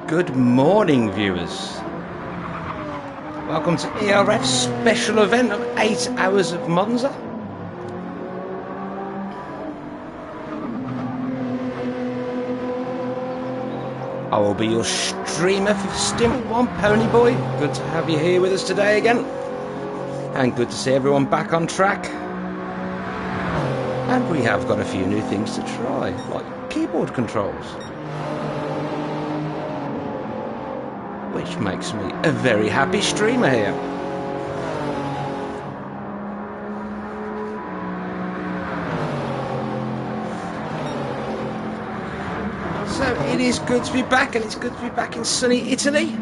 Good morning, viewers. Welcome to ERF's special event of 8 hours of Monza. I will be your streamer for Stint 1, Ponyboy. Good to have you here with us today again. And good to see everyone back on track. And we have got a few new things to try, like keyboard controls. Which makes me a very happy streamer here. So it is good to be back, and it's good to be back in sunny Italy.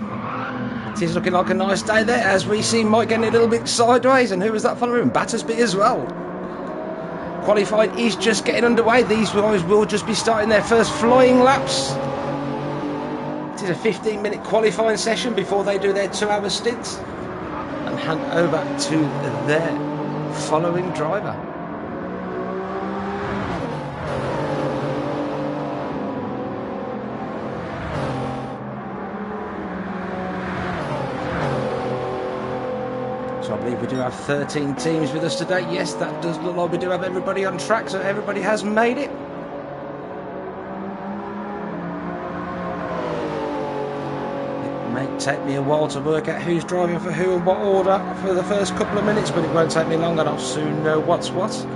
It is looking like a nice day there, as we see Mike getting a little bit sideways, and who was that following? Battersby as well. Qualifying is just getting underway. These guys will just be starting their first flying laps. It is a 15-minute qualifying session before they do their 2-hour stints and hand over to their following driver. So I believe we do have 13 teams with us today. Yes, that does look like we do have everybody on track, so everybody has made it. Take me a while to work out who's driving for who and what order for the first couple of minutes, but it won't take me long and I'll soon know what's what. So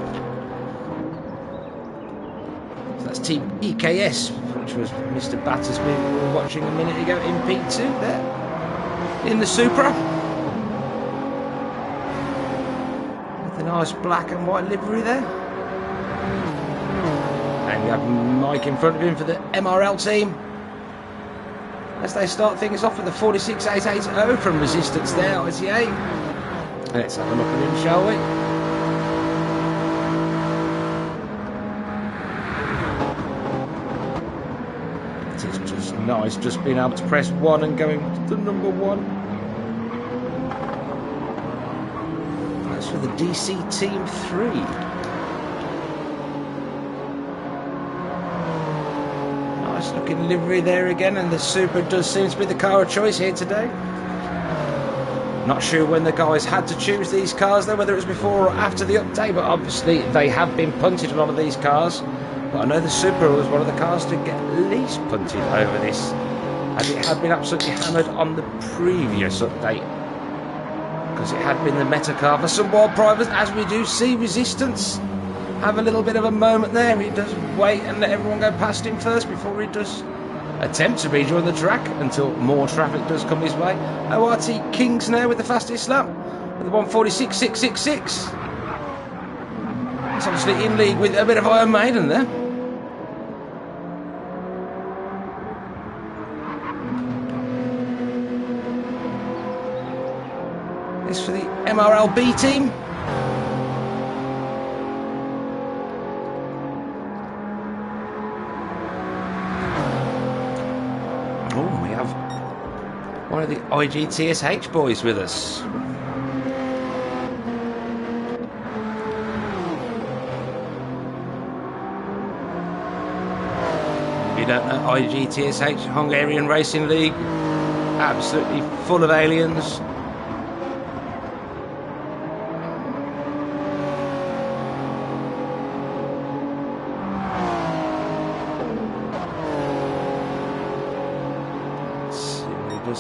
that's Team EKS, which was Mr. Battersby we were watching a minute ago in P2 there, in the Supra. With the nice black and white livery there. And we have Mike in front of him for the MRL team, as they start things off with the 46880 from Resistance there, ITA. Let's have a look at him, shall we? It is just nice just being able to press 1 and going to number 1. That's for the DC Team 3. Looking livery there again, and the Supra does seem to be the car of choice here today. Not sure when the guys had to choose these cars though, whether it was before or after the update, but obviously they have been punted, a lot of these cars. But I know the Supra was one of the cars to get least punted over this, as it had been absolutely hammered on the previous update, because it had been the meta car for some wild private, as we do see Resistance have a little bit of a moment there. He does wait and let everyone go past him first before he does attempt to rejoin the track until more traffic does come his way. ORT Kings now with the fastest lap with the 146.666. It's obviously in league with a bit of Iron Maiden there. This for the MRLB team. One of the IGTSH boys with us. If you don't know, IGTSH, Hungarian Racing League, absolutely full of aliens.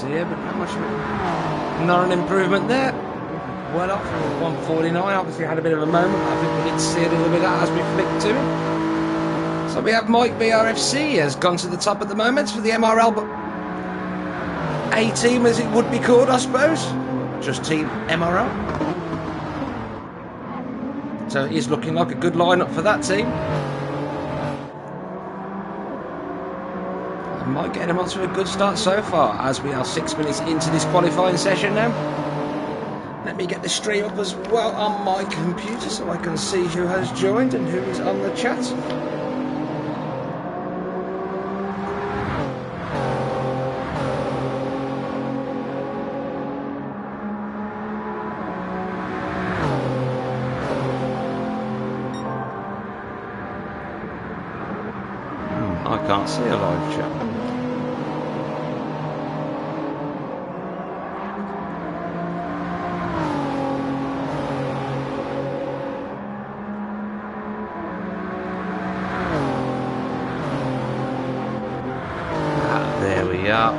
Here, but not much, not an improvement there. Well off 149. Obviously had a bit of a moment. I think we did see a little bit of that as we flicked to him. So we have Mike BRFC has gone to the top at the moment for the MRL, but A team as it would be called, I suppose. Just Team MRL. So it is looking like a good lineup for that team. Might get him off to a good start so far, as we are 6 minutes into this qualifying session now. Let me get the stream up as well on my computer so I can see who has joined and who is on the chat. I can't see a live chat. we are.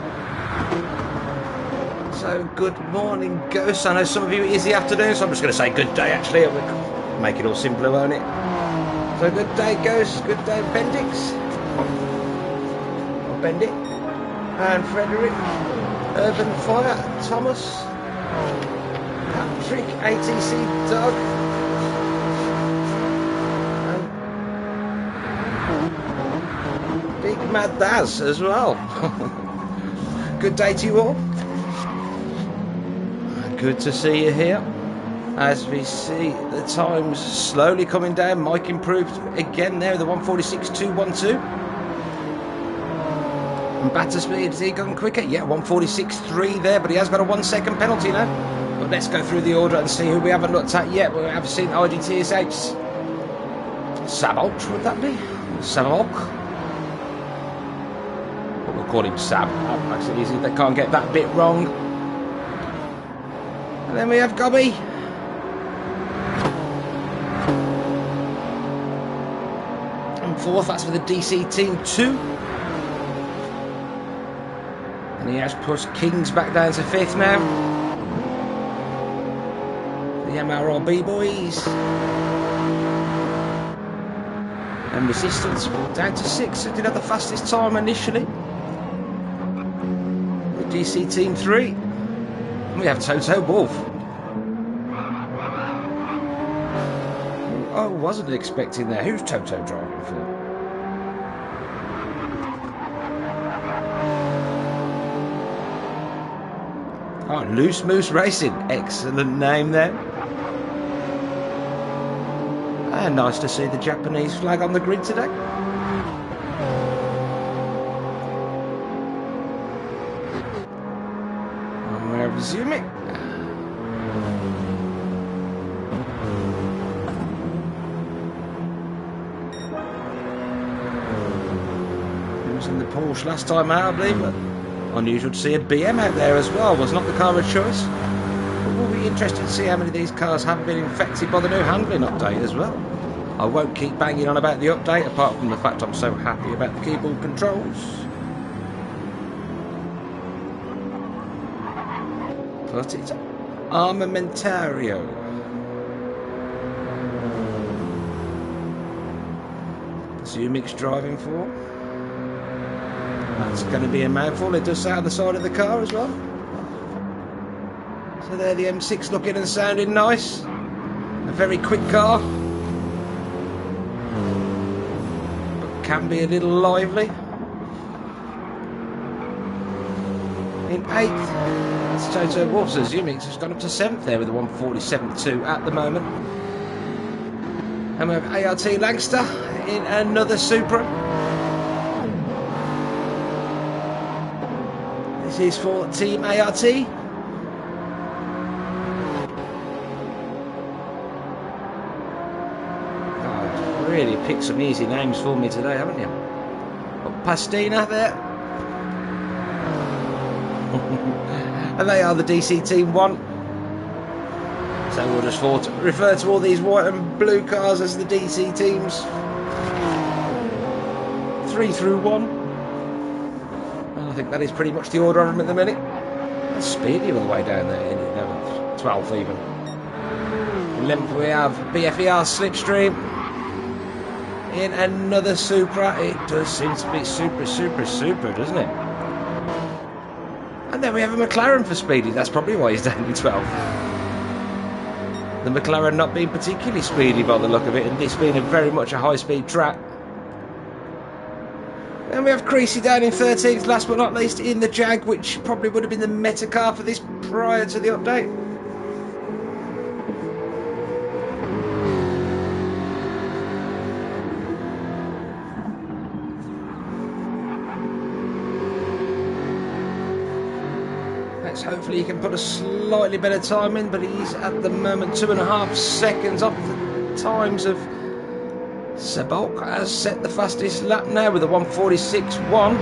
So good morning, Ghost. I know some of you it is the afternoon, so I'm just going to say good day actually. I'll make it all simpler, won't it? So good day, Ghost. Good day, Bendix. Or Bendit. And Frederick. Urban Fire. Thomas. Patrick. ATC Doug. And Big Mad Daz as well. Good day to you all. Good to see you here. As we see the times slowly coming down. Mike improved again there, the 146.212. And batter speed, has he gone quicker? Yeah, 146.3 there, but he has got a 1 second penalty now. But let's go through the order and see who we haven't looked at yet. We haven't seen IGTSH. Sabolch, would that be? Sabolch? But we'll call him Sab. That makes it easy. They can't get that bit wrong. And then we have Gobby. And fourth, that's for the DC Team 2. And he has pushed Kings back down to fifth now. The MRRB boys. And Resistance down to sixth. They did have the fastest time initially. The DC Team 3. We have Toto Wolf. I wasn't expecting that. Who's Toto driving for? Oh, Loose Moose Racing. Excellent name there. And nice to see the Japanese flag on the grid today. And we're resuming. In the Porsche last time out, I believe, but unusual to see a BM out there as well. Was not the car of choice. But we'll be interested to see how many of these cars have been infected by the new handling update as well. I won't keep banging on about the update, apart from the fact I'm so happy about the keyboard controls. But it's Armamentario. Zumik's driving for. That's going to be a mouthful. It does say on the side of the car as well. So there the M6 looking and sounding nice. A very quick car. But can be a little lively. In 8th, it's Toto Wolf. So Zumix has gone up to 7th there with a 147.2 at the moment. And we have ART Langster in another Supra. This is for Team ART. God, really picked some easy names for me today, haven't you? Got Pastina there. And they are the DC Team 1. So we'll just refer to all these white and blue cars as the DC teams. 3 through 1. I think that is pretty much the order of them at the minute. That's speedy all the way down there in 11th, 12th even. In 11th we have BFER Slipstream in another Supra. It does seem to be super, doesn't it? And then we have a McLaren for speedy. That's probably why he's down in 12th. The McLaren not being particularly speedy by the look of it, and this being very much a high-speed track. Then we have Creasy down in 13th, last but not least, in the Jag, which probably would have been the meta car for this prior to the update. Let's hopefully he can put a slightly better time in, but he's at the moment 2.5 seconds off the times of Sabolk. Has set the fastest lap now with a 146.1.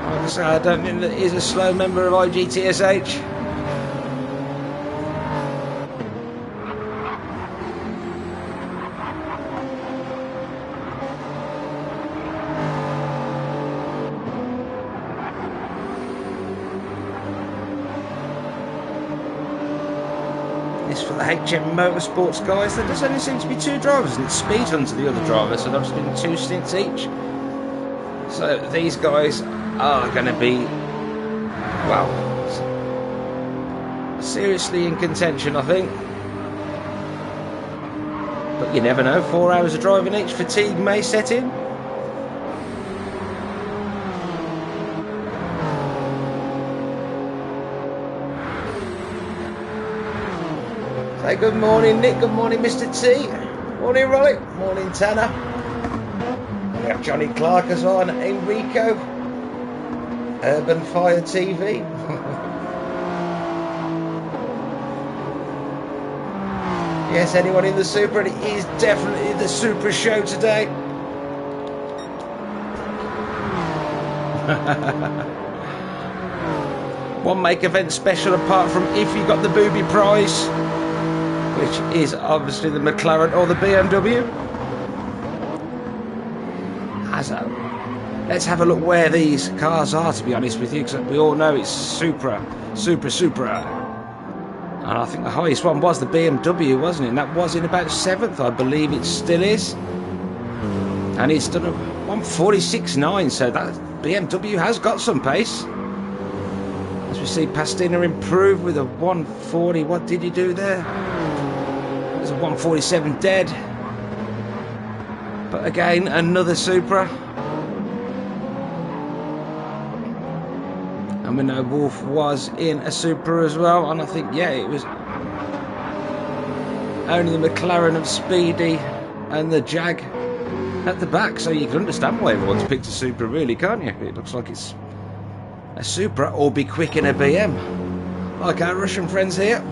Like I say, I don't think that he's a slow member of IGTSH. the HM Motorsports guys. There does only seem to be 2 drivers, and it's Speed Hunter the other driver, so they've just been 2 stints each. So these guys are going to be, well, seriously in contention, I think. But you never know, 4 hours of driving each, fatigue may set in. Say good morning, Nick. Good morning, Mr. T. Morning, Rolly. Morning, Tanner. We have Johnny Clark as well, and Enrico. Urban Fire TV. Yes, anyone in the Super? It is definitely the Super show today. One make event special apart from if you got the booby prize, which is obviously the McLaren or the BMW. Let's have a look where these cars are, to be honest with you, because we all know it's Supra. And I think the highest one was the BMW, wasn't it? And that was in about 7th, I believe it still is. And it's done a 146.9, so that BMW has got some pace. As we see Pastina improve with a 140. What did he do there? There's a 147 dead. But again, another Supra. And we know Wolf was in a Supra as well, and I think, yeah, it was only the McLaren of Speedy and the Jag at the back, so you can understand why everyone's picked a Supra, really, can't you? It looks like it's a Supra or be quick in a BM, like our Russian friends here.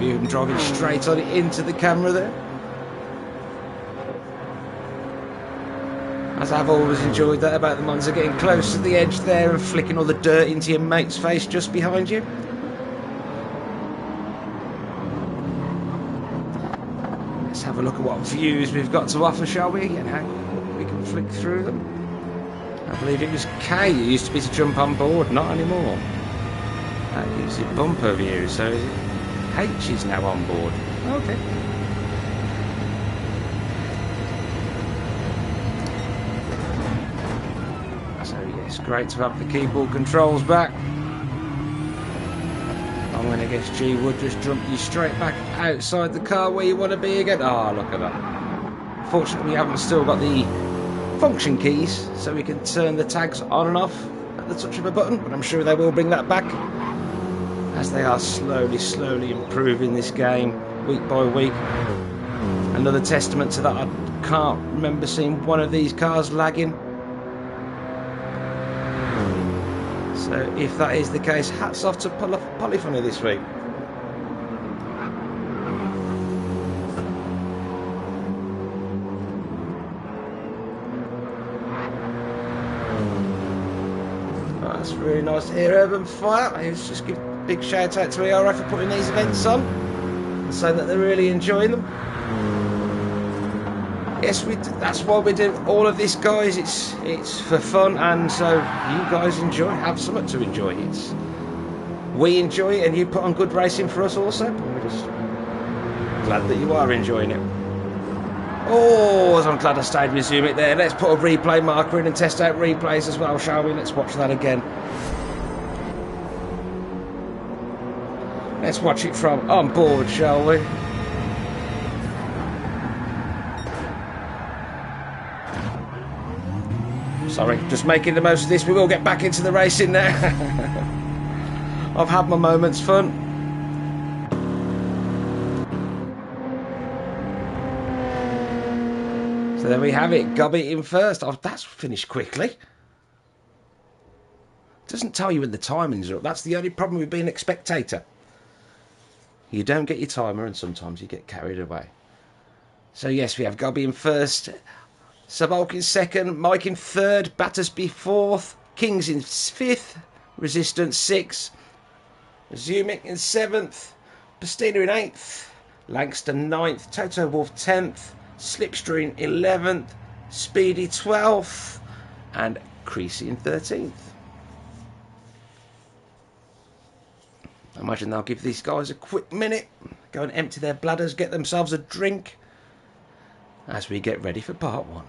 View of him driving straight on it into the camera there. As I've always enjoyed that about the Monza, getting close to the edge there and flicking all the dirt into your mate's face just behind you. Let's have a look at what views we've got to offer, shall we? And how we can flick through them. I believe it was K who used to be to jump on board, not anymore. That gives you bumper view, so is it H is now on board. Okay. So yes, great to have the keyboard controls back. I'm going to guess G would just jump you straight back outside the car where you want to be again. Oh, look at that. Fortunately, we haven't still got the function keys, so we can turn the tags on and off at the touch of a button, but I'm sure they will bring that back, as they are slowly improving this game week by week. Another testament to that. I can't remember seeing one of these cars lagging. So if that is the case, hats off to Polyphony this week. That's really nice to hear. Urban Fire, let's just give a big shout out to ERF for putting these events on and saying that they're really enjoying them. Yes, that's why we do all of this, guys. It's for fun, and so you guys have something to enjoy. We enjoy it, and you put on good racing for us also. We're just glad that you are enjoying it. Oh, I'm glad I stayed with Zoom it there. Let's put a replay marker in and test out replays as well, shall we? Let's watch that again. Let's watch it from on board, shall we? Sorry, just making the most of this. We will get back into the racing now. I've had my moments fun. So there we have it. Gobby in first. Oh, that's finished quickly. Doesn't tell you when the timings are up. That's the only problem with being a spectator. You don't get your timer, and sometimes you get carried away. So yes, we have Gobby in first. Sabolk in second, Mike in third, Battersby fourth, Kings in fifth, Resistance sixth, Zumik in seventh, Pastina in eighth, Langston ninth, Toto Wolf 10th, Slipstream 11th, Speedy 12th, and Creasy in 13th. I imagine they'll give these guys a quick minute, go and empty their bladders, get themselves a drink, as we get ready for part one.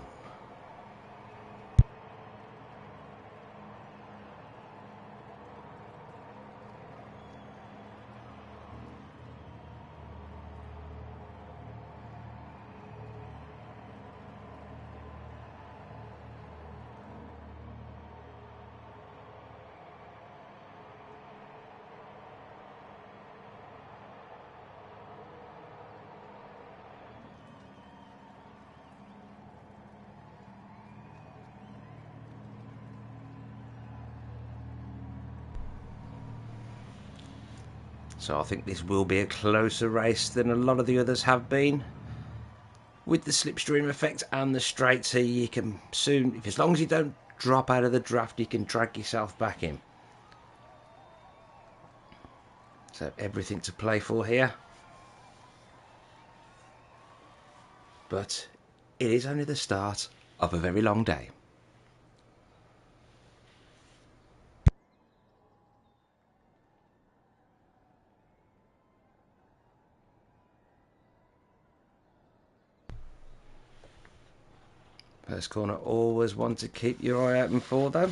So I think this will be a closer race than a lot of the others have been. With the slipstream effect and the straights here, you can soon, as long as you don't drop out of the draft, you can drag yourself back in. So everything to play for here. But it is only the start of a very long day. First corner, always want to keep your eye open for though.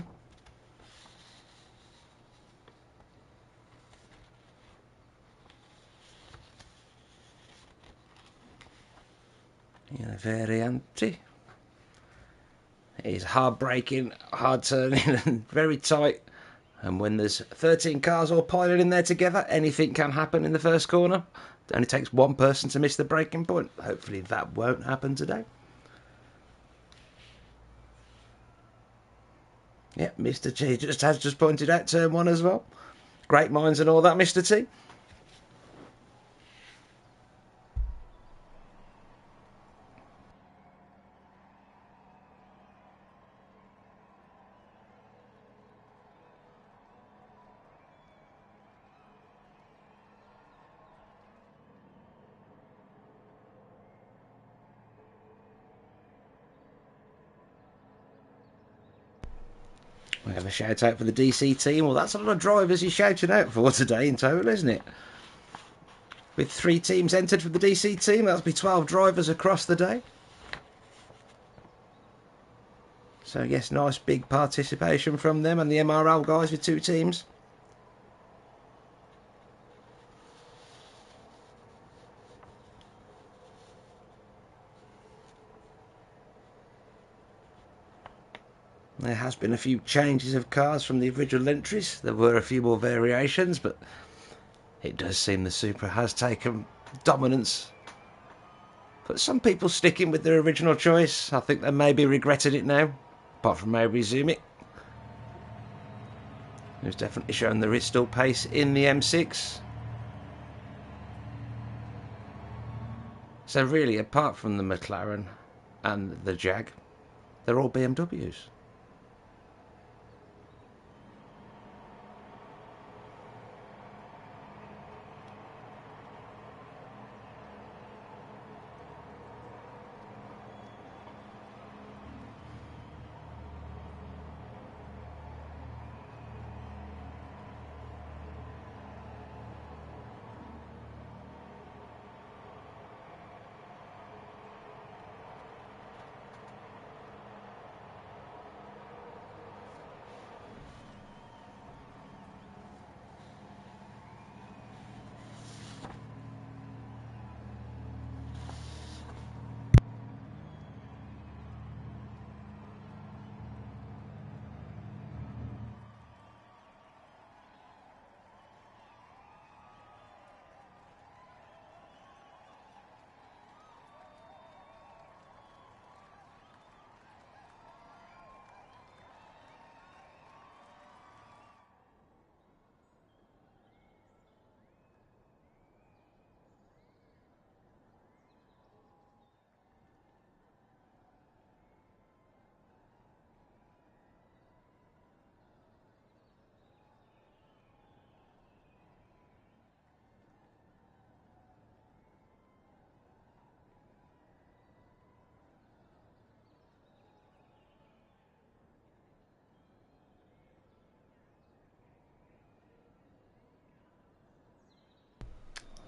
Variante. It is hard braking, hard turning and very tight. And when there's 13 cars all piling in there together, anything can happen in the first corner. It only takes one person to miss the braking point. Hopefully that won't happen today. Yeah, Mr. T has just pointed out turn one as well. Great minds and all that, Mr. T. We have a shout out for the DC team. Well, that's a lot of drivers you're shouting out for today in total, isn't it? With 3 teams entered for the DC team, that'll be 12 drivers across the day. So yes, nice big participation from them and the MRL guys with 2 teams. There has been a few changes of cars from the original entries. There were a few more variations, but it does seem the Supra has taken dominance. But some people sticking with their original choice. I think they maybe regretted it now, apart from maybe Zumik, who's definitely shown there is still pace in the M6. So really, apart from the McLaren and the Jag, they're all BMWs.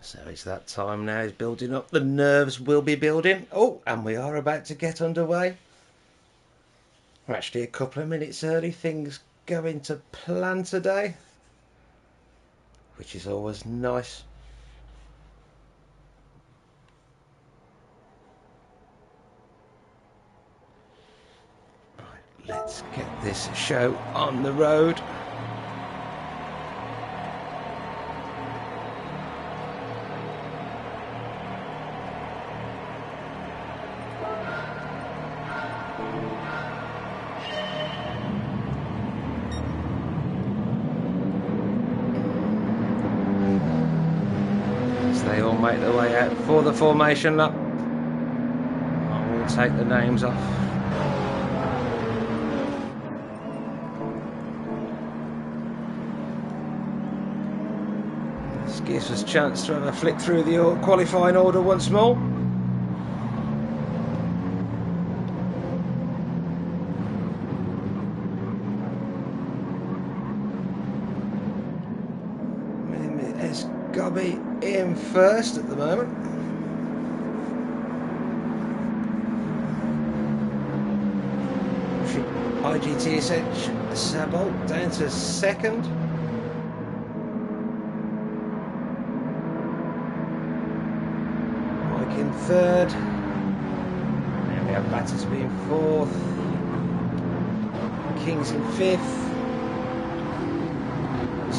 So it's that time now. He's building up. The nerves will be building. Oh, and we are about to get underway. We're actually a couple of minutes early. Things going to plan today, which is always nice. Right, let's get this show on the road. They all make their way out for the formation lap. I will take the names off. This gives us a chance to have a flick through the qualifying order once more. Gobby in first at the moment. IGTSH Sabolt down to second. Mike in third. And we have Battersby in fourth. Kings in fifth.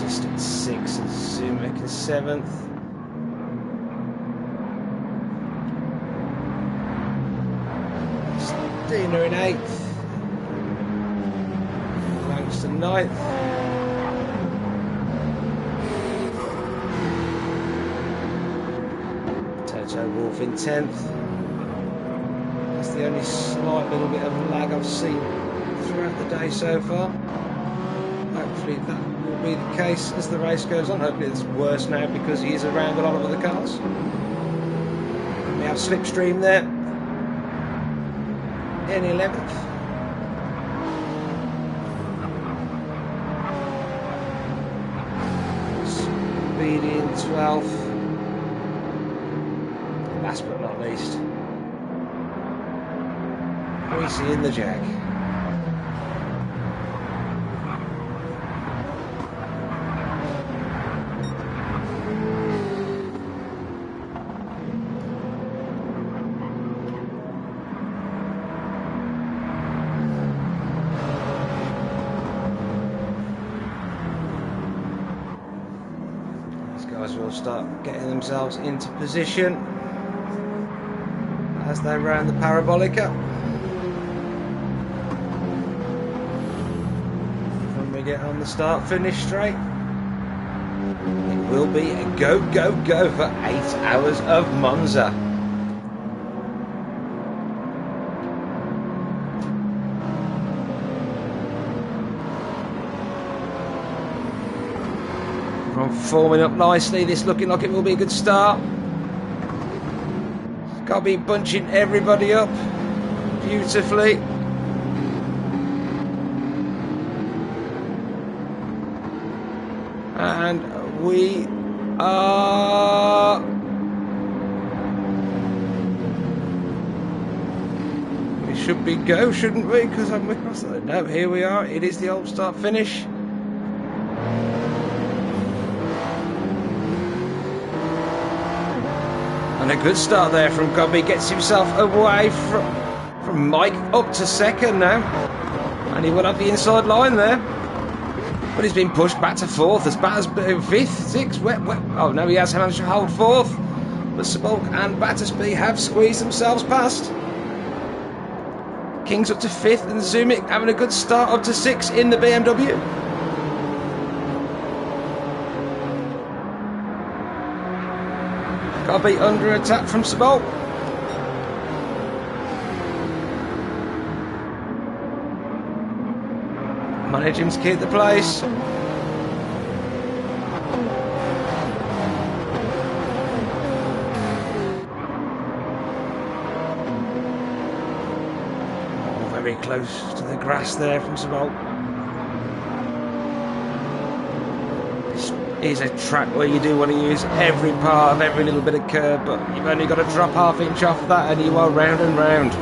Just at 6th and Zumek in 7th. Stina in 8th. Langston 9th. Toto Wolf in 10th. That's the only slight little bit of lag I've seen throughout the day so far. Hopefully that will be the case as the race goes on. Hopefully it's worse now because he is around a lot of other cars. And we have Slipstream there in 11th. Speedy in 12th. Last but not least, Greasy in the Jag. Will start getting themselves into position as they round the Parabolica. When we get on the start finish straight, it will be a go go go for 8 hours of Monza. Forming up nicely, this looking like it will be a good start. Got to be bunching everybody up beautifully. And we are... We should be go, shouldn't we? Because I'm across the... No, here we are. It is the old start finish. And a good start there from Gobby. Gets himself away from Mike up to second now. And he will have the inside line there. But he's been pushed back to fourth as Battersby fifth, sixth. Oh no, he has managed to hold fourth. But Sabolk and Battersby have squeezed themselves past. King's up to fifth and Zumek having a good start up to sixth in the BMW. Got to be under attack from Sabolt. Manage him to keep the place. Oh, very close to the grass there from Sabolt. is a track where you do want to use every part of every little bit of curb, but you've only got to drop ½ inch off that and you are round and round,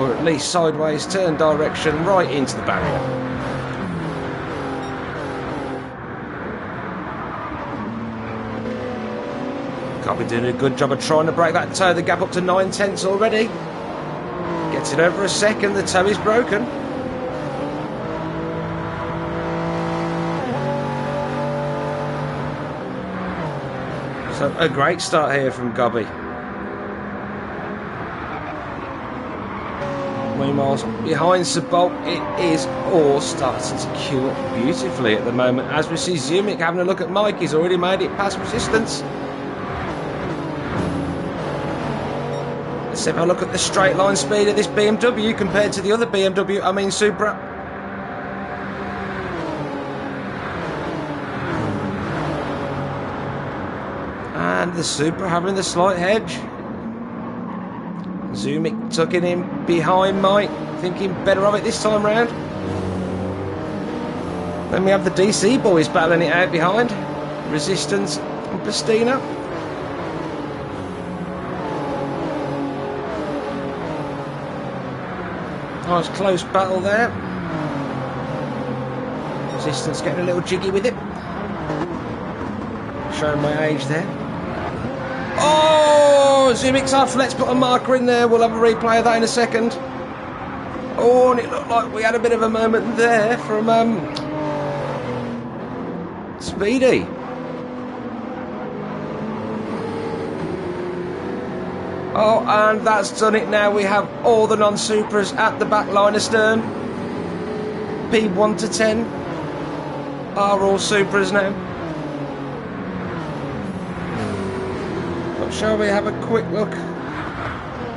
or at least sideways turn direction right into the barrier. Can't be doing a good job of trying to break that toe. The gap up to 9/10 already. Gets it over a second, the toe is broken. So a great start here from Gobby. Meanwhile, behind Sebald, it is all starting to queue up beautifully at the moment. As we see Zumik having a look at Mike, he's already made it past resistance. Let's have a look at the straight line speed of this BMW compared to the other BMW, I mean Supra. And the Supra having the slight hedge. Zumik tucking in behind Mike, thinking better of it this time round. Then we have the DC boys battling it out behind. Resistance and Pastina. Nice close battle there. Resistance getting a little jiggy with it. Showing my age there. Oh, Zumik's off. Let's put a marker in there. We'll have a replay of that in a second. Oh, and it looked like we had a bit of a moment there from Speedy. Oh, and that's done it now. We have all the non-Supras at the back line astern. P1 to 10 are all Supras now. But shall we have a quick look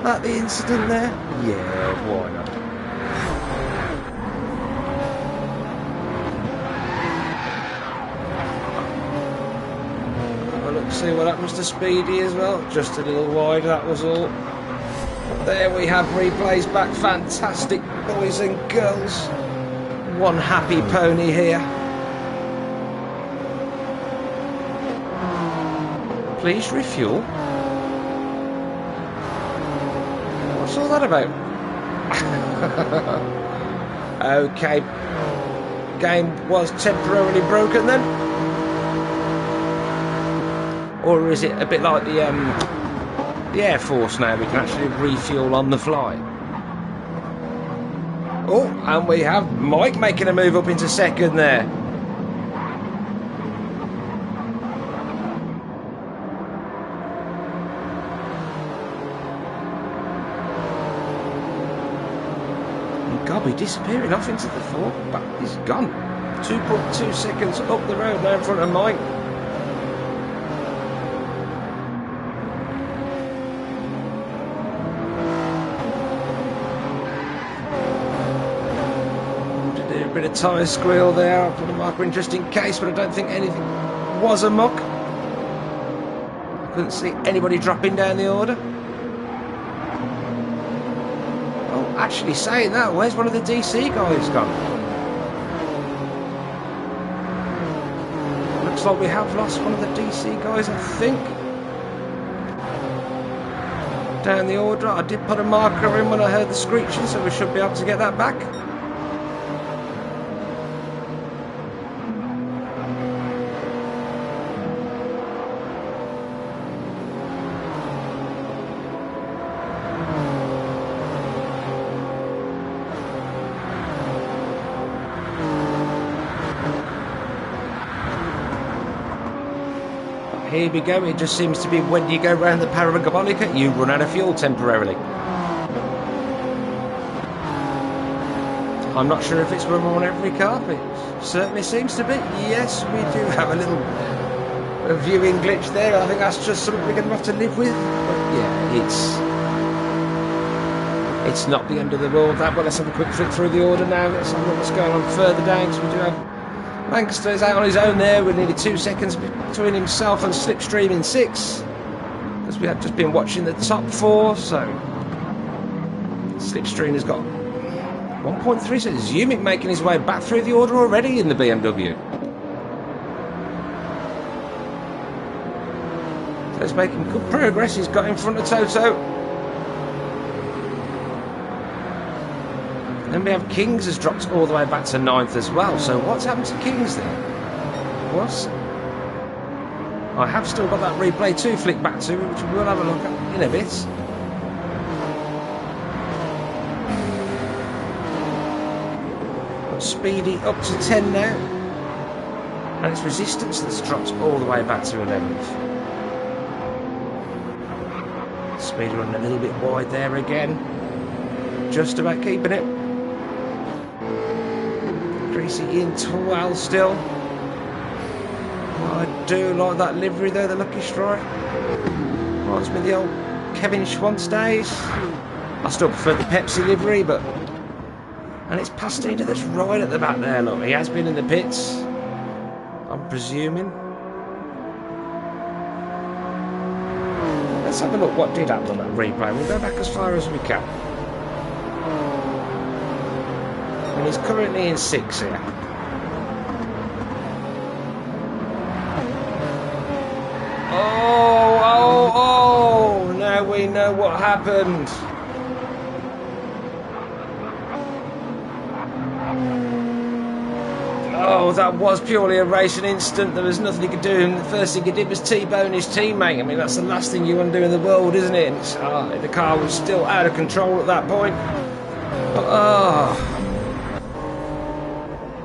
at the incident there? Yeah, why not? See what happens to Speedy as well. Just a little wide, that was all. There we have replays back. Fantastic, boys and girls. One happy pony here. Please refuel. What's all that about? Okay. Game was temporarily broken then. Or is it a bit like the Air Force now? We can actually refuel on the fly. Oh, and we have Mike making a move up into second there. And Gobby disappearing off into the fog, but he's gone. 2.2 seconds up the road now in front of Mike. Bit of tyre squeal there. I'll put a marker in just in case, but I don't think anything was a muck. Couldn't see anybody dropping down the order. Oh, actually saying that, where's one of the DC guys gone? Looks like we have lost one of the DC guys, I think. Down the order. I did put a marker in when I heard the screeching, so we should be able to get that back. Here we go, it just seems to be when you go round the Parabolica, you run out of fuel temporarily. I'm not sure if it's on every car, but it certainly seems to be. Yes, we do have a little viewing glitch there. I think that's just something we're going to have to live with. But yeah, it's not the end of the world, that. But let's have a quick flick through the order now. Let's have a look what's going on further down, because we do have Lancaster is out on his own there with nearly 2 seconds between himself and Slipstream in 6, because we have just been watching the top 4. So Slipstream has got 1.3 seconds. Zumik making his way back through the order already in the BMW. So he's making good progress. He's got in front of Toto. Then we have Kings has dropped all the way back to 9th as well. So what's happened to Kings then? What's... I have still got that replay to flick back to, which we'll have a look at in a bit. Got Speedy up to 10 now. And it's Resistance that's dropped all the way back to 11th. Speedy running a little bit wide there again. Just about keeping it. Greasy in 12 still. I do like that livery though, the Lucky Strike. Reminds me of the old Kevin Schwantz days. I still prefer the Pepsi livery, but... And it's Pastina that's right at the back there, look. He has been in the pits, I'm presuming. Let's have a look what did happen on that replay. We'll go back as far as we can. And he's currently in 6th here. Oh, now we know what happened. Oh, that was purely a racing instant. There was nothing he could do, and the first thing he did was T-bone his teammate. I mean, that's the last thing you want to do in the world, isn't it? And the car was still out of control at that point. But,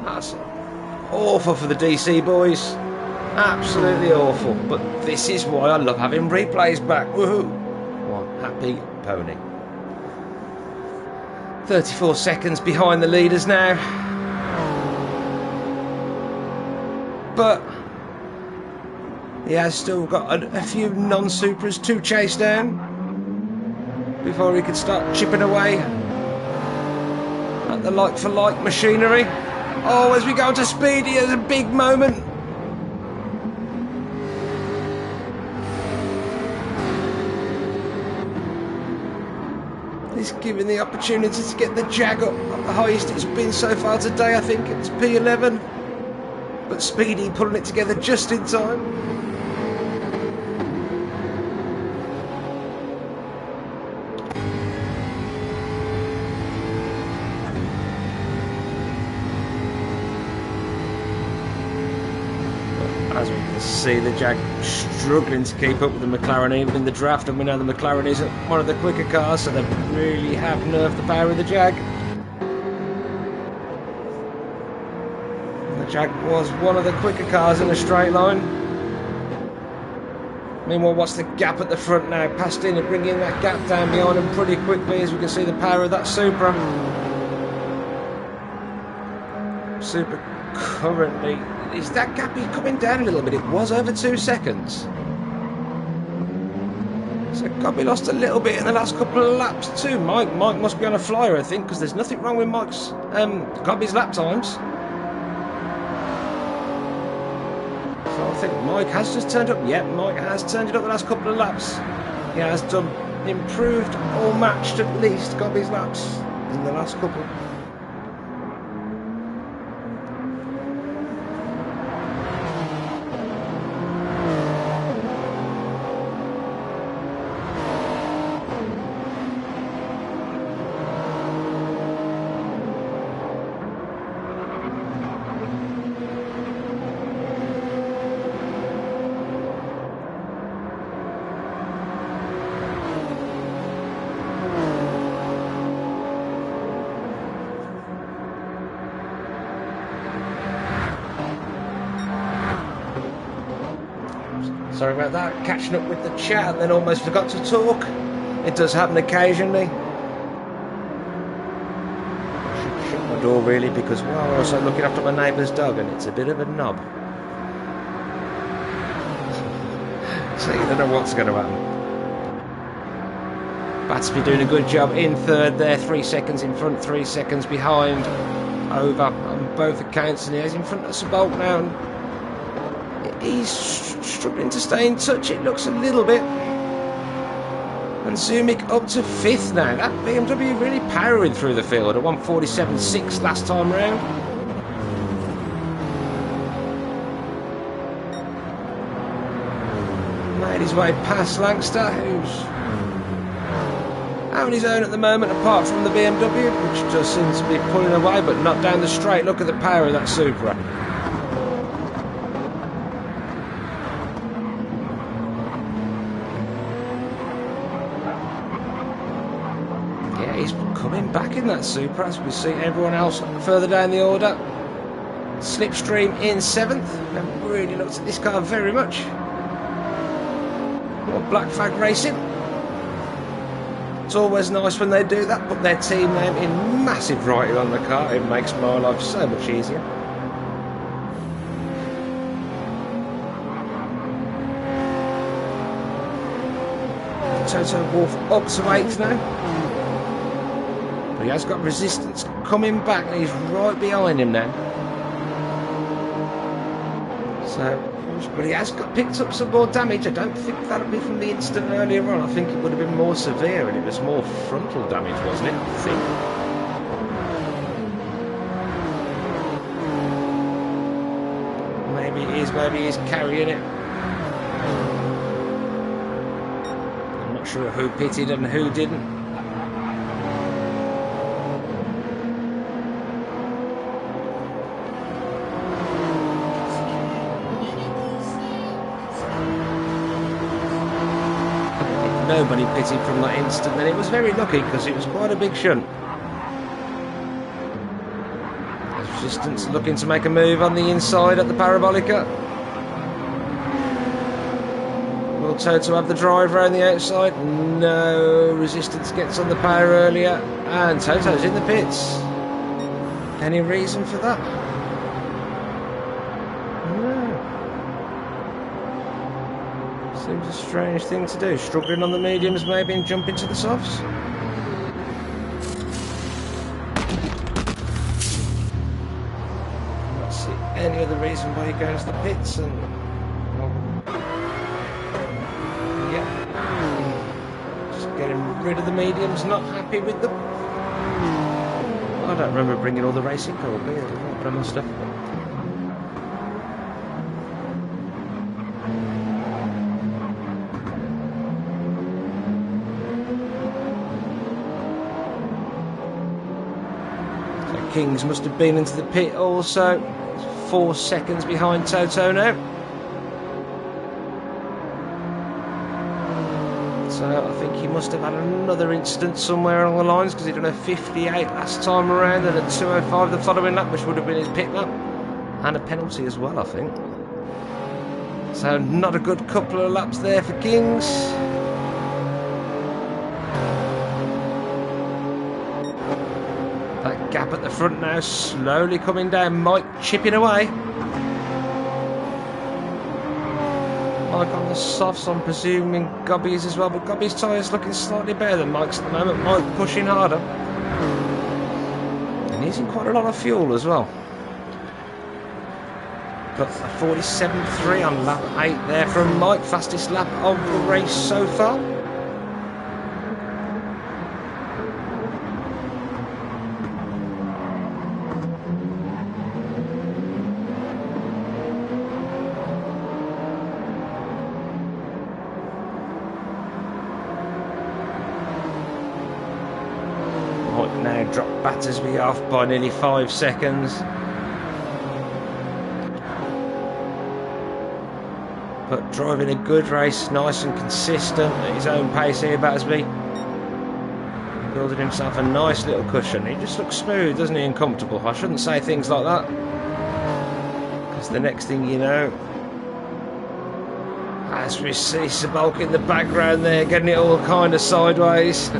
that's awful for the DC boys. Absolutely awful. But this is why I love having replays back. Woohoo! One happy pony. 34 seconds behind the leaders now. But he has still got a few non-supras to chase down before he could start chipping away at the like-for-like machinery. Oh, as we go to Speedy, there's a big moment. He's given the opportunity to get the Jag up the highest it's been so far today. I think it's P11. But Speedy pulling it together just in time. As we can see, the Jag struggling to keep up with the McLaren even in the draft, and we know the McLaren isn't one of the quicker cars, so they really have nerfed the power of the Jag. Jag was one of the quicker cars in a straight line. Meanwhile, what's the gap at the front now? Pastina bringing that gap down behind him pretty quickly, as we can see the power of that Supra. Supra currently... Is that gap coming down a little bit? It was over 2 seconds. So Gobby lost a little bit in the last couple of laps too. Mike must be on a flyer, I think, because there's nothing wrong with Gobby's lap times. So I think Mike has just turned up. Yep, Mike has turned it up the last couple of laps. He has done improved or matched at least Gobby's laps in the last couple. Sorry about that, catching up with the chat and then almost forgot to talk. It does happen occasionally. I should shut my door really, because well, I'm also looking after my neighbour's dog and it's a bit of a knob. So you don't know what's going to happen. Batsby doing a good job in third there, 3 seconds in front, 3 seconds behind. Over on both accounts, and he's in front of Sabolt now. And he's struggling to stay in touch, it looks a little bit. And Zumik up to 5th now. That BMW really powering through the field. A 147.6 last time round. Made made his way past Lancaster, who's on his own at the moment, apart from the BMW, which does seem to be pulling away, but not down the straight. Look at the power of that Supra. Yeah, he's coming back in that Supra, as we see everyone else further down the order. Slipstream in 7th. I've really looked at this car very much. More Black Flag Racing. It's always nice when they do that, put their team name in massive writing on the car. It makes my life so much easier. Toto Wolff up to 8th now. But he has got Resistance coming back and he's right behind him now. So, but he has picked up some more damage. I don't think that'll be from the incident earlier on. I think it would have been more severe and it was more frontal damage, wasn't it? I think. Maybe he's carrying it. I'm not sure who pitted and who didn't. Nobody pitied from that instant, then it was very lucky because it was quite a big shunt. Resistance looking to make a move on the inside at the Parabolica. Will Toto have the drive around the outside? No, Resistance gets on the power earlier and Toto's in the pits. Any reason for that? Seems a strange thing to do, struggling on the mediums maybe and jumping to the softs. I don't see any other reason why he goes to the pits and... yeah. Just getting rid of the mediums, not happy with them. I don't remember bringing all the racing probably, but I must have. Kings must have been into the pit also. 4 seconds behind Toto now. So I think he must have had another incident somewhere along the lines because he'd done a 58 last time around and a 205 the following lap, which would have been his pit lap. And a penalty as well, I think. So not a good couple of laps there for Kings. That gap at the front now slowly coming down. Mike chipping away. Mike on the softs, I'm presuming Gobby's as well, but Gobby's tyres looking slightly better than Mike's at the moment. Mike pushing harder. And using quite a lot of fuel as well. Got a 47.3 on lap 8 there from Mike, fastest lap of the race so far. Now drop Battersby off by nearly 5 seconds. But driving a good race, nice and consistent at his own pace here, Battersby. Building himself a nice little cushion. He just looks smooth, doesn't he, and comfortable. I shouldn't say things like that, because the next thing you know, as we see Sabolka in the background there, getting it all kind of sideways.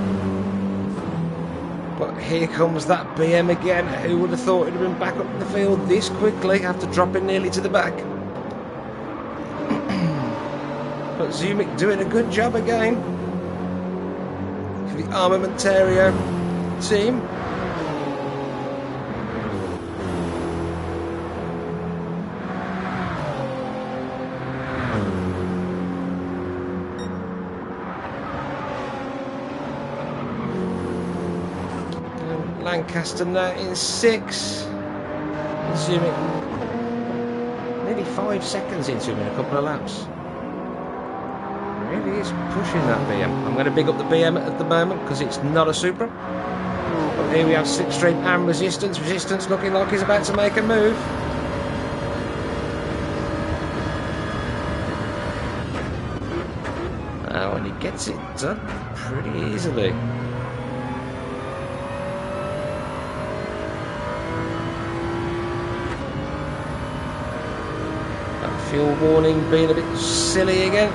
But here comes that BM again. Who would have thought it would have been back up in the field this quickly after dropping nearly to the back? But Zumik doing a good job again for the Armamentario team. Lancaster now in 6. Zumik nearly 5 seconds into him in a couple of laps. really is pushing that BM. I'm going to big up the BM at the moment because it's not a Supra. But here we have slipstream and resistance. Resistance looking like he's about to make a move. Oh, and he gets it done pretty easily. Fuel warning being a bit silly again.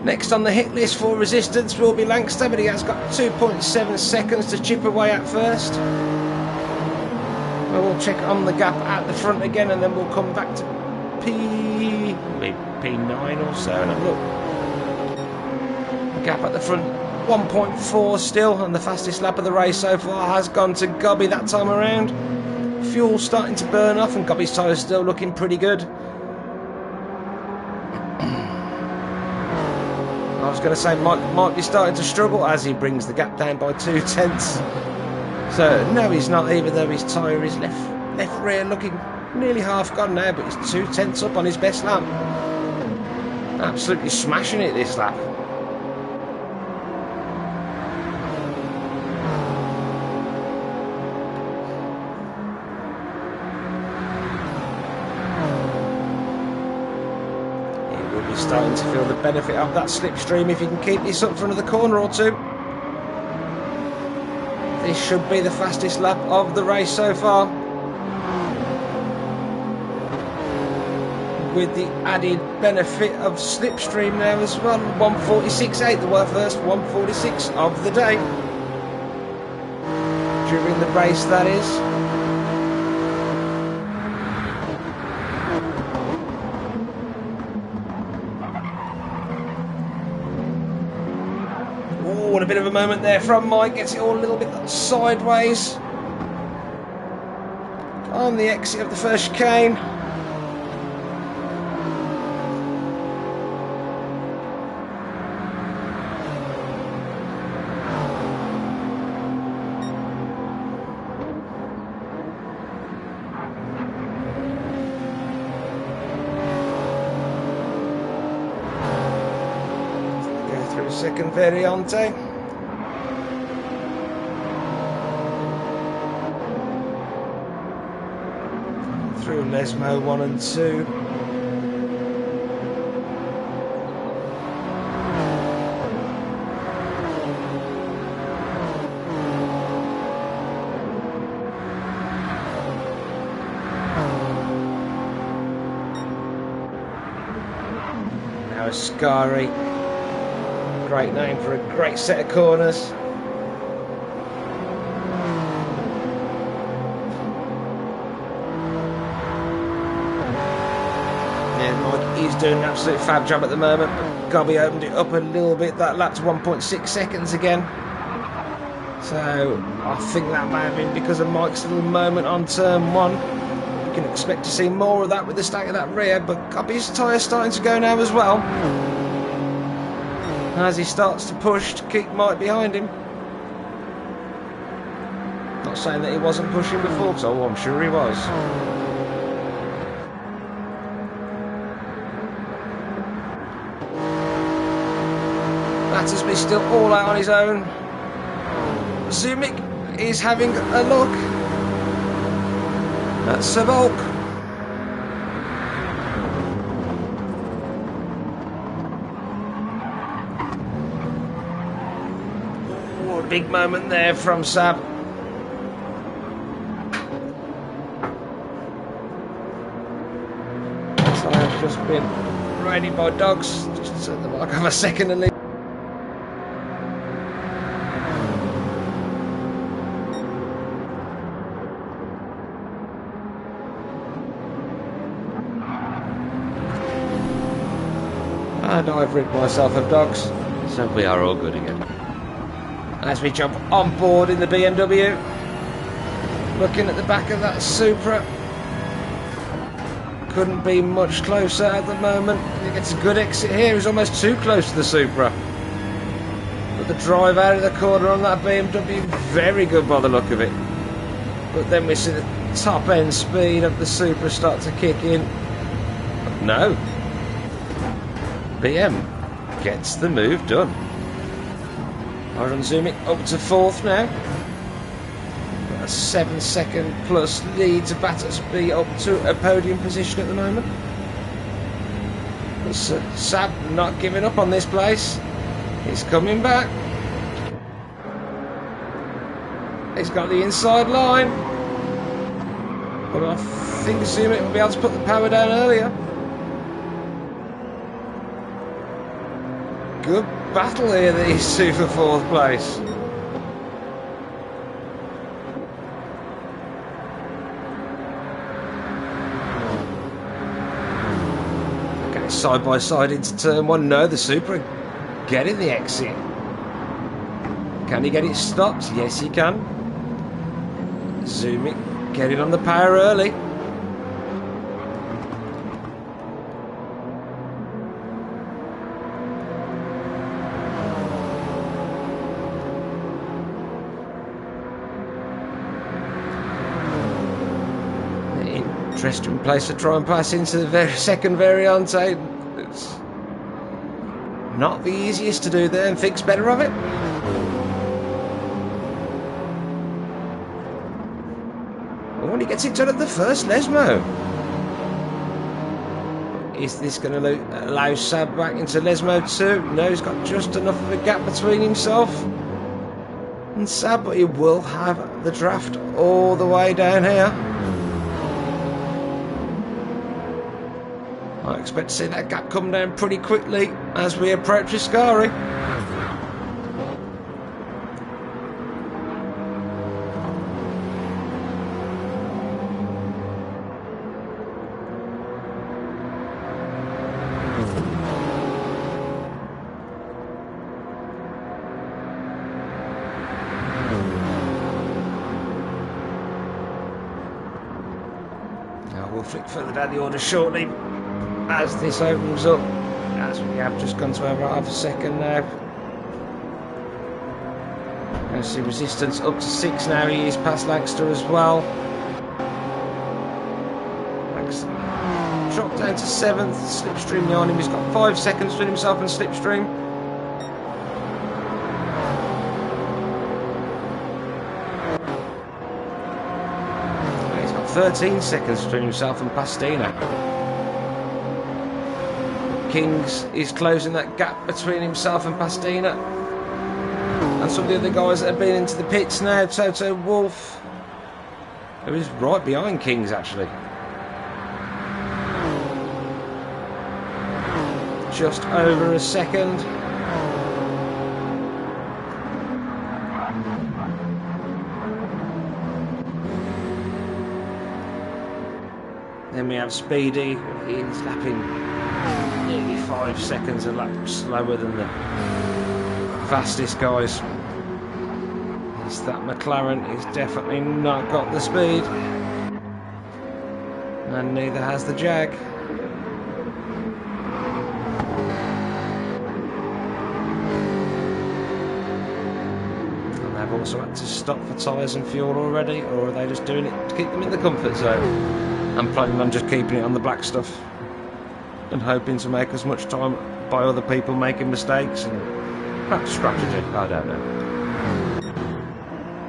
Next on the hit list for resistance will be Lancaster, but he has got 2.7 seconds to chip away at first. We'll check on the gap at the front again, and then we'll come back to P9 or so and have a look. Gap at the front 1.4 still, and the fastest lap of the race so far has gone to Gobby that time around. Fuel starting to burn off and Gobby's tyres still looking pretty good. I was going to say Mike might be starting to struggle as he brings the gap down by 2/10. So no, he's not, even though his tyre is left rear looking nearly half gone now, but he's 2/10 up on his best lap. Absolutely smashing it this lap. He will be starting to feel the benefit of that slipstream if he can keep this up for another corner or two. This should be the fastest lap of the race so far, with the added benefit of slipstream now as well. 146.8, the first 146 of the day during the race, that is. Oh, and a bit of a moment there from Mike, gets it all a little bit sideways on the exit of the first chicane. Second variante. Through Lesmo 1 and 2. Now Ascari. Great name for a great set of corners. Yeah, Mike is doing an absolute fab job at the moment, but Gobby opened it up a little bit that lap to 1.6 seconds again. So I think that may have been because of Mike's little moment on turn 1. You can expect to see more of that with the state of that rear, but Gobby's tyre's starting to go now as well, as he starts to push to keep Mike behind him. Not saying that he wasn't pushing before, because I'm sure he was. Battersby still all out on his own. Zumik is having a look at Savolk. Big moment there from Sab. So I've just been riding by dogs, just at the mark of a second and leave. And I've rid myself of dogs, so we are all good again. As we jump on board in the BMW, looking at the back of that Supra, couldn't be much closer at the moment. He gets a good exit here, he's almost too close to the Supra. But the drive out of the corner on that BMW. Very good by the look of it. But then we see the top end speed of the Supra start to kick in. But no. BM gets the move done. Iron zooming up to fourth now. Got a 7-second plus lead to Battersby up to a podium position at the moment. But Sab not giving up on this place. He's coming back. He's got the inside line. But I think Zoomit will be able to put the power down earlier. Good battle here, these two for fourth place. Okay, side by side into turn one. No, the Supra getting the exit. Can he get it stopped? Yes, he can. Zooming, getting on the power early. Interesting place to try and pass into the second Variante. It's not the easiest to do there, and thinks better of it. When he gets it done at the first, Lesmo. Is this going to allow Sab back into Lesmo too? No, he's got just enough of a gap between himself and Sab, but he will have the draft all the way down here. I expect to see that gap come down pretty quickly as we approach Ascari. Now we'll flick further down the order shortly as this opens up, as we have just gone to over half a second now. And see Resistance up to 6 now. He is past Lancaster as well. Dropped down to 7th. Slipstream behind him. He's got 5 seconds between himself and Slipstream. He's got 13 seconds between himself and Pastina. Kings is closing that gap between himself and Pastina. And some of the other guys that have been into the pits now. Toto Wolff, who is right behind Kings actually. Just over a second. Then we have Speedy. He's lapping nearly 5 seconds a lap slower than the fastest guys. It's that McLaren. He's definitely not got the speed, and neither has the Jag. And they've also had to stop for tyres and fuel already, or are they just doing it to keep them in the comfort zone? I'm planning on just keeping it on the black stuff and hoping to make as much time by other people making mistakes and perhaps strategy, I don't know.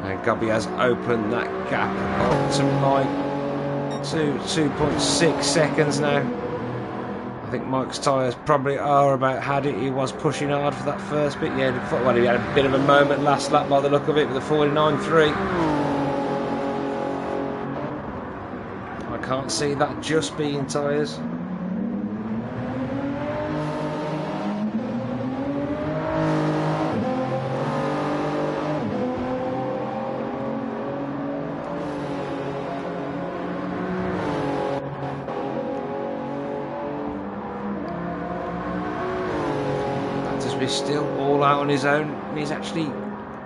And Gobby has opened that gap up to Mike to 2.6 seconds now. I think Mike's tyres probably are about had it. He was pushing hard for that first bit. Yeah, well, he had a bit of a moment last lap by the look of it with a 49.3. I can't see that just being tyres. He's still all out on his own. He's actually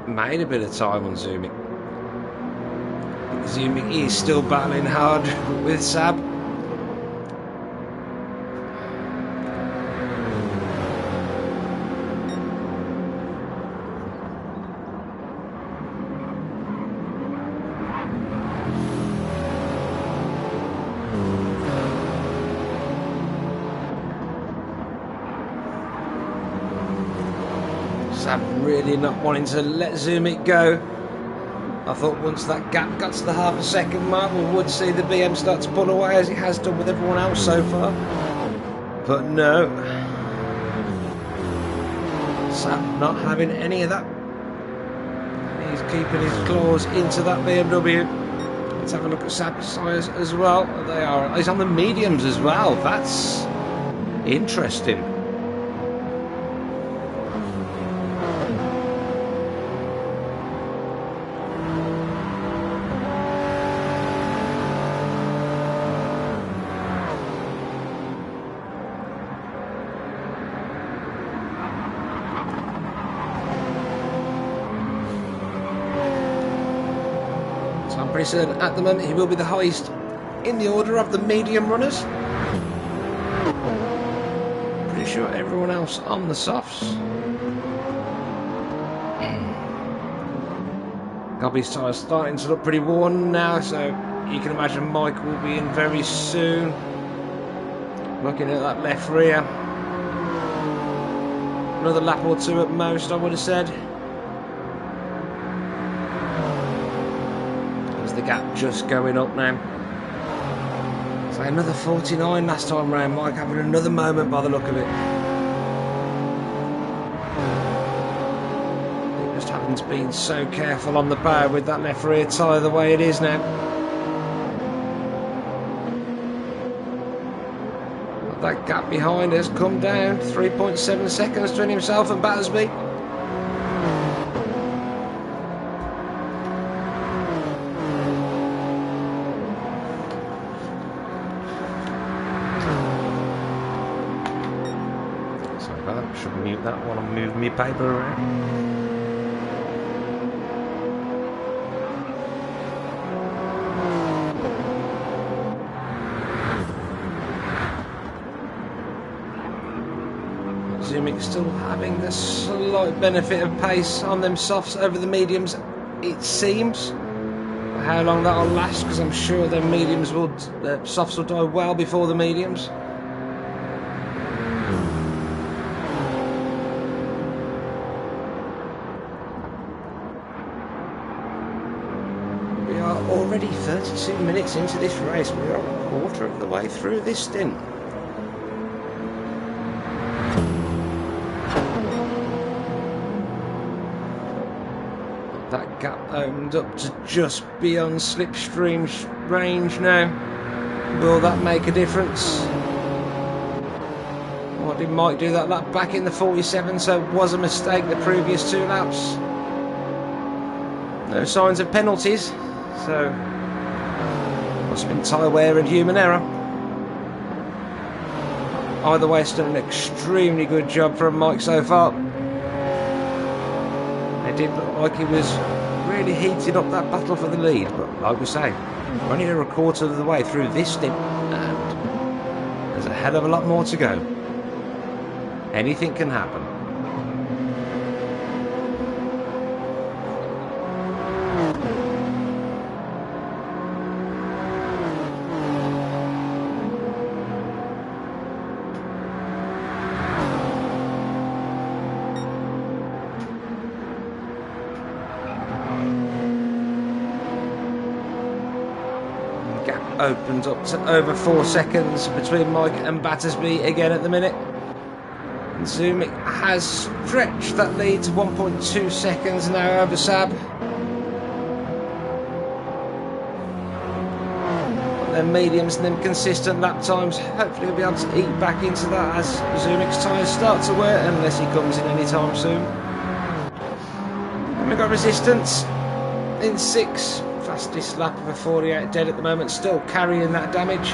made a bit of time on Zooming. Zooming is still battling hard with Sab. Sab really not wanting to let Zumik go. I thought once that gap got to the half a second mark, we would see the BM start to pull away as it has done with everyone else so far. But no. Sab not having any of that. He's keeping his claws into that BMW. Let's have a look at Sab's tyres as well. He's on the mediums as well. That's interesting. Pretty certain at the moment he will be the highest in the order of the medium runners. Pretty sure everyone else on the softs. Gobby's tyres starting to look pretty worn now, so you can imagine Mike will be in very soon. Looking at that left rear. Another lap or two at most, I would have said. The gap just going up now. So another 49 last time round. Mike having another moment by the look of it. He just haven't been so careful on the bow with that left rear tyre the way it is now. But that gap behind has come down 3.7 seconds between himself and Battersby. Should mute that while I'm moving my paper around. Zumik still having the slight benefit of pace on them softs over the mediums, it seems. How long that'll last, because I'm sure the softs will die well before the mediums. Already 32 minutes into this race. We are a quarter of the way through this stint. That gap opened up to just beyond slipstream range now. Will that make a difference? Or did Mike do that lap back in the 47, so it was a mistake the previous two laps? No signs of penalties. So, must have been tyre wear and human error. Either way, it's done an extremely good job from Mike so far. It did look like he was really heating up that battle for the lead, but like we say, we're only a quarter of the way through this stint, and there's a hell of a lot more to go. Anything can happen. Opens up to over 4 seconds between Mike and Battersby again at the minute. And Zumik has stretched that lead to 1.2 seconds now over Sab. But their mediums and them consistent lap times, hopefully he'll be able to eat back into that as Zumik's tyres start to wear, unless he comes in anytime soon. And we've got Resistance in 6. Fastest lap of a 48 dead at the moment, still carrying that damage.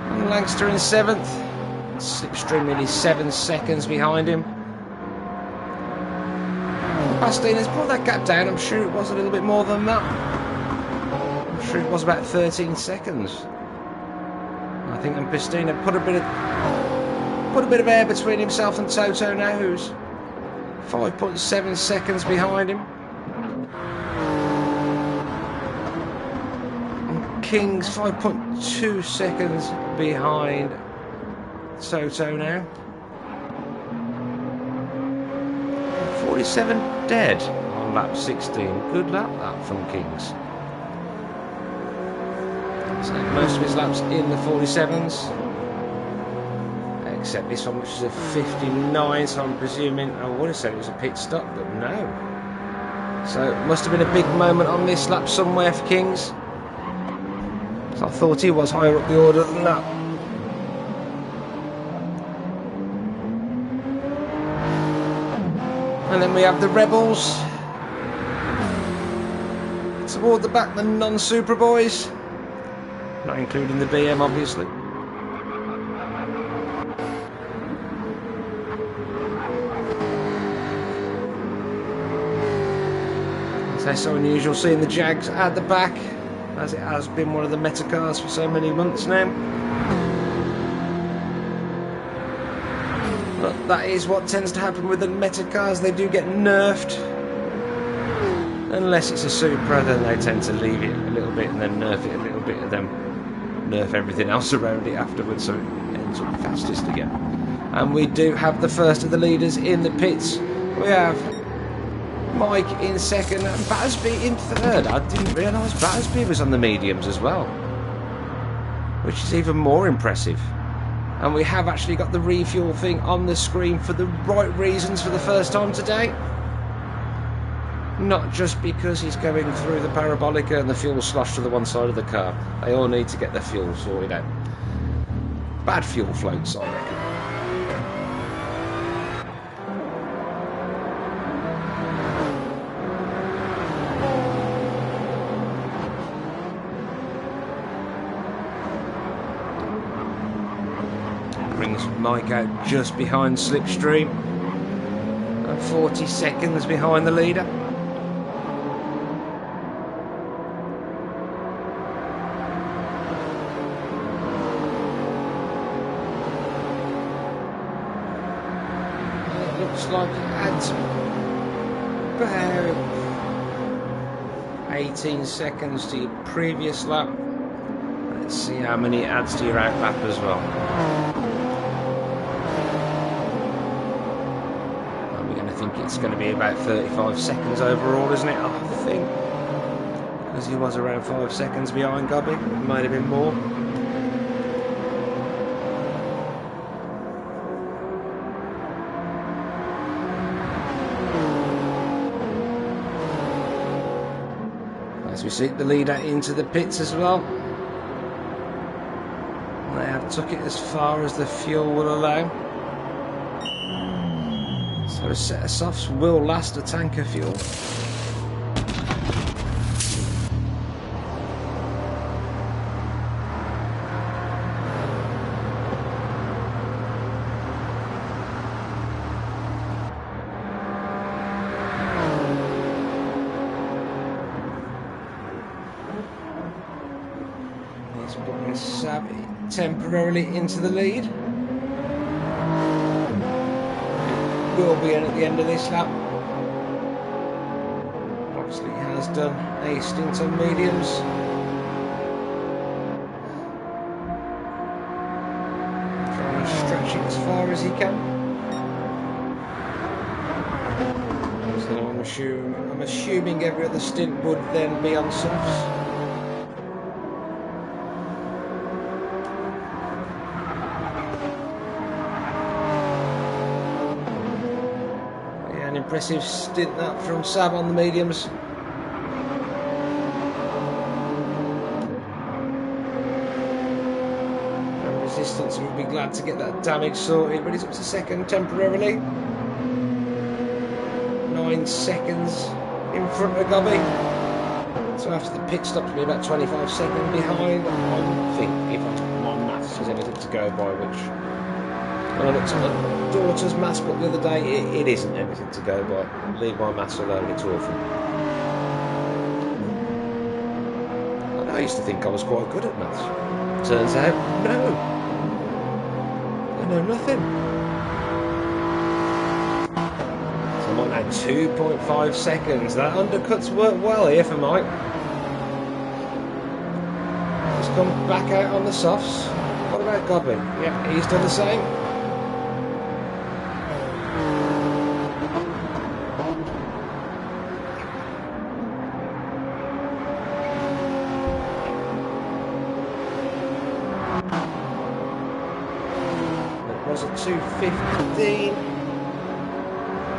And Langster in 7th, slipstream nearly 7 seconds behind him. Bastine has brought that gap down. I'm sure it was a little bit more than that. I'm sure it was about 13 seconds. I think Bastina put a bit of air between himself and Toto now, who's 5.7 seconds behind him. And King's 5.2 seconds behind Toto now. 47 dead on lap 16. Good lap that from Kings. So most of his laps in the 47s. Except this one, which is a 59, so I'm presuming, I would have said it was a pit stop, but no. So it must have been a big moment on this lap somewhere for Kings. So I thought he was higher up the order than that. And then we have the Rebels. Toward the back, the non-Super Boys. Not including the BM, obviously. It's so unusual seeing the Jags at the back, as it has been one of the meta cars for so many months now. But that is what tends to happen with the meta cars, they do get nerfed. Unless it's a Supra, then they tend to leave it a little bit and then nerf it a little bit and then nerf everything else around it afterwards, so it ends up fastest again. And we do have the first of the leaders in the pits. We have Mike in second and Battersby in third. I didn't realise Battersby was on the mediums as well, which is even more impressive. And we have actually got the refuel thing on the screen for the right reasons for the first time today. Not just because he's going through the parabolica and the fuel sloshed to the one side of the car. They all need to get their fuel sorted out. Bad fuel floats, I reckon. Brings Mike out just behind Slipstream and 40 seconds behind the leader. Looks like it adds about 18 seconds to your previous lap. Let's see how many it adds to your out lap as well. I'm going to think it's going to be about 35 seconds overall, isn't it? I think. Because he was around 5 seconds behind Gobby. It might have been more. As we see the leader into the pits as well. They have took it as far as the fuel will allow. So a set of softs will last a tank of fuel. Temporarily into the lead. Will be in at the end of this lap. Obviously he has done a stint on mediums. Trying to stretch it as far as he can. So I'm assuming every other stint would then be on softs. Impressive stint that from Sab on the mediums. And Resistance would be glad to get that damage sorted, but he's up to second temporarily. 9 seconds in front of Gobby. So after the pit stop, to be about 25 seconds behind. I think if my maths is anything to go by, which when I looked at my daughter's maths book the other day, it isn't anything to go by. Leave my maths alone, it's awful. I used to think I was quite good at maths. Turns out, no. I know nothing. So I'm on now 2.5 seconds. That undercuts work well here for Mike. He's come back out on the softs. What about Godwin? Yeah, he's done the same. was a 2:15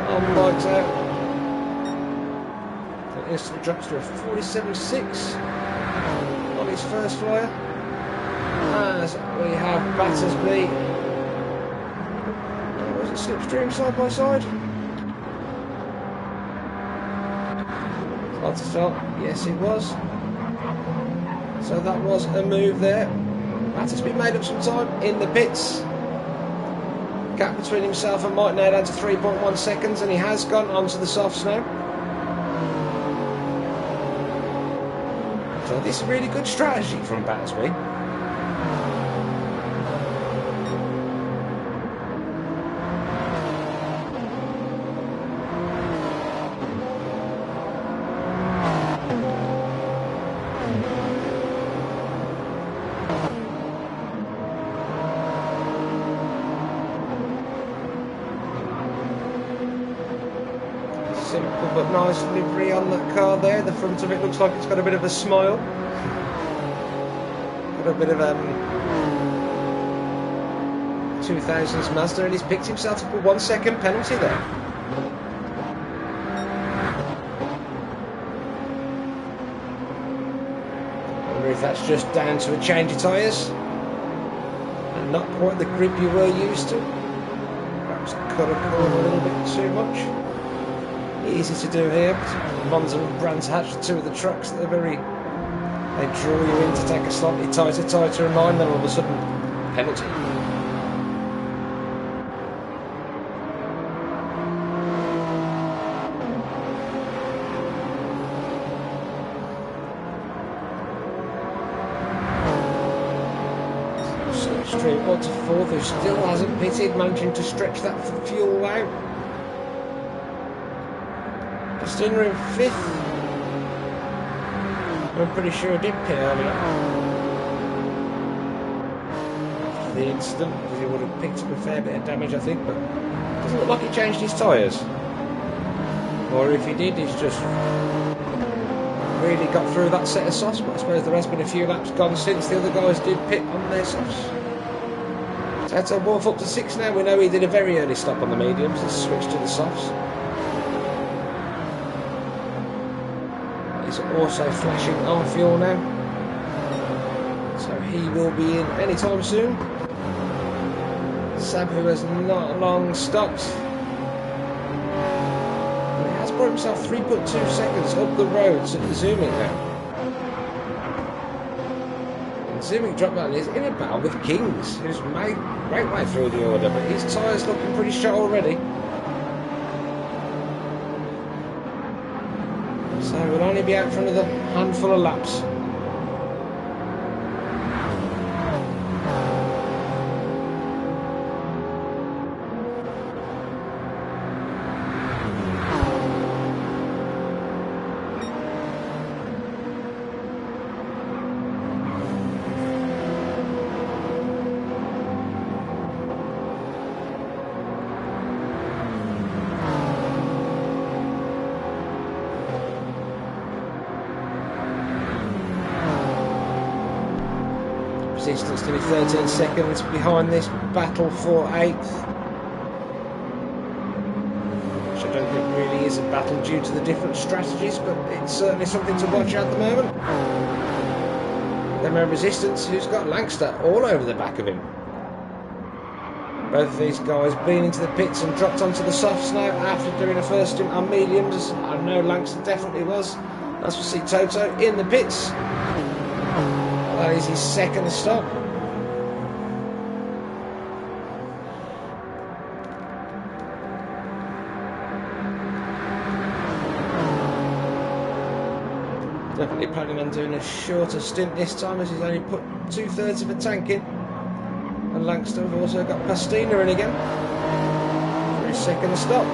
on lights out. That instantly drops to a 47.6 on his first flyer. As we have Battersby. Was it slipstream side by side? Start to start. Yes, it was. So that was a move there. Battersby made up some time in the pits. Gap between himself and Mike now down to 3.1 seconds, and he has gone onto the softs now. So this is really good strategy from Battersby. Simple but nice livery on that car there. The front of it looks like it's got a bit of a smile. Got a bit of 2000s Mazda, and he's picked himself up a 1 second penalty there. I wonder if that's just down to a change of tyres and not quite the grip you were used to. Perhaps cut a corner a little bit too much. Easy to do here. Monza and Brands Hatch, two of the trucks that are they draw you in to take a slightly tighter line, then all of a sudden penalty. Straight on to fourth, who still hasn't pitted, managing to stretch that fuel out. Stinger in fifth. I'm pretty sure he did pit earlier. After the incident, because he would have picked up a fair bit of damage, I think, but it doesn't look like he changed his tyres. Or if he did, he's just really got through that set of softs, but I suppose there has been a few laps gone since the other guys did pit on their softs. So that's a Wolf up to 6 now. We know he did a very early stop on the mediums and switched to the softs. Also flashing on fuel now, so he will be in any time soon. Sab, who has not long stopped, and he has brought himself 3.2 seconds up the road to zooming now. And zooming drop down is in a battle with Kings, who's made great way through the order, but his tyres looking pretty shot already. So we'll only be out for another handful of laps. Distance to be 13 seconds behind this battle for 8th, which I don't think really is a battle due to the different strategies, but it's certainly something to watch at the moment. Then we have Resistance, who's got Langster all over the back of him. Both of these guys been into the pits and dropped onto the softs now after doing a first stint on mediums. I know Langster definitely was. As we see Toto in the pits. That is his second stop. Definitely planning on doing a shorter stint this time, as he's only put 2/3 of a tank in. And Langster have also got Pastina in again for his second stop.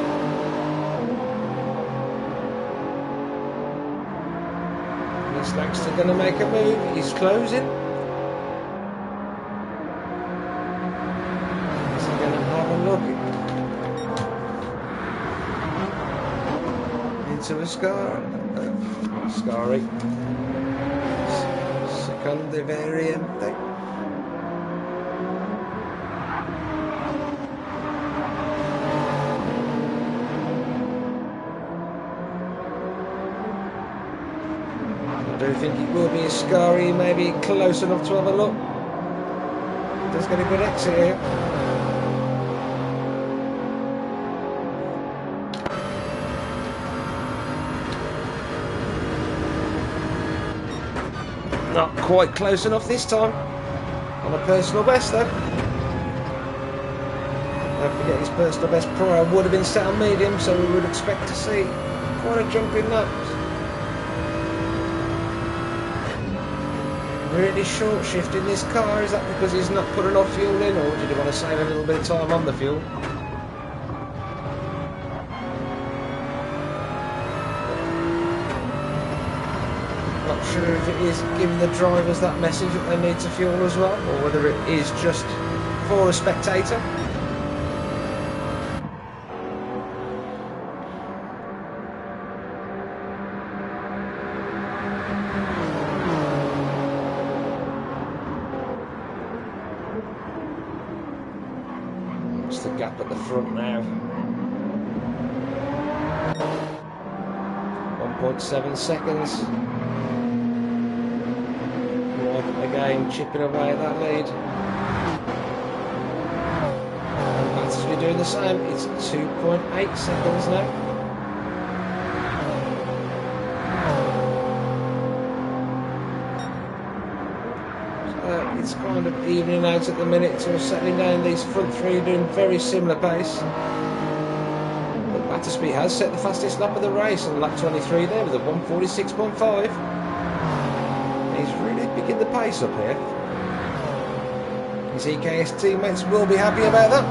Is Langster going to make a move? He's closing. Is he going to have a look into a Scari? Seconde variante. do think it will be a scary, maybe close enough to have a look. Does get a good exit here. Not quite close enough this time. On a personal best though. Don't forget his personal best prior would have been set on medium, so we would expect to see quite a jump in laps. Really short shift in this car. Is that because he's not put enough fuel in, or did he want to save a little bit of time on the fuel? Not sure if it is giving the drivers that message that they need to fuel as well, or whether it is just for a spectator. The gap at the front now. 1.7 seconds. Again, chipping away at that lead. And Matt's be doing the same. It's 2.8 seconds now. It's kind of evening out at the minute, so settling down. These front three are doing very similar pace. But Battersby has set the fastest lap of the race on lap 23 there with a 1:46.5. He's really picking the pace up here. His EKS teammates will be happy about that.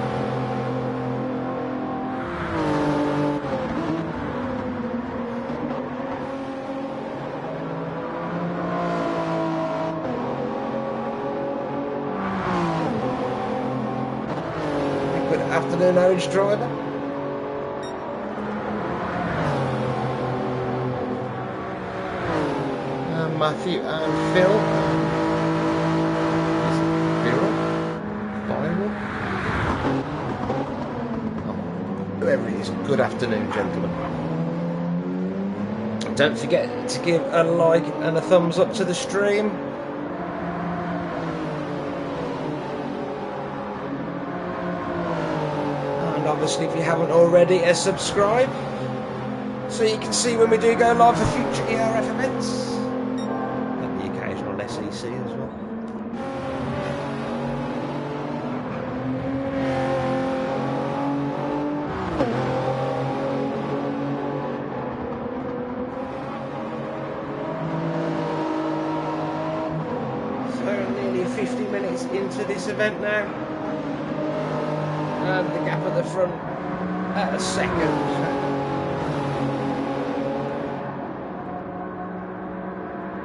Afternoon orange driver. And Matthew and Phil. Whoever it is, good afternoon, gentlemen. Don't forget to give a like and a thumbs up to the stream. Obviously, if you haven't already, subscribe so you can see when we do go live for future ERF events and the occasional SEC as well. So nearly 50 minutes into this event now. And the gap at the front at a second.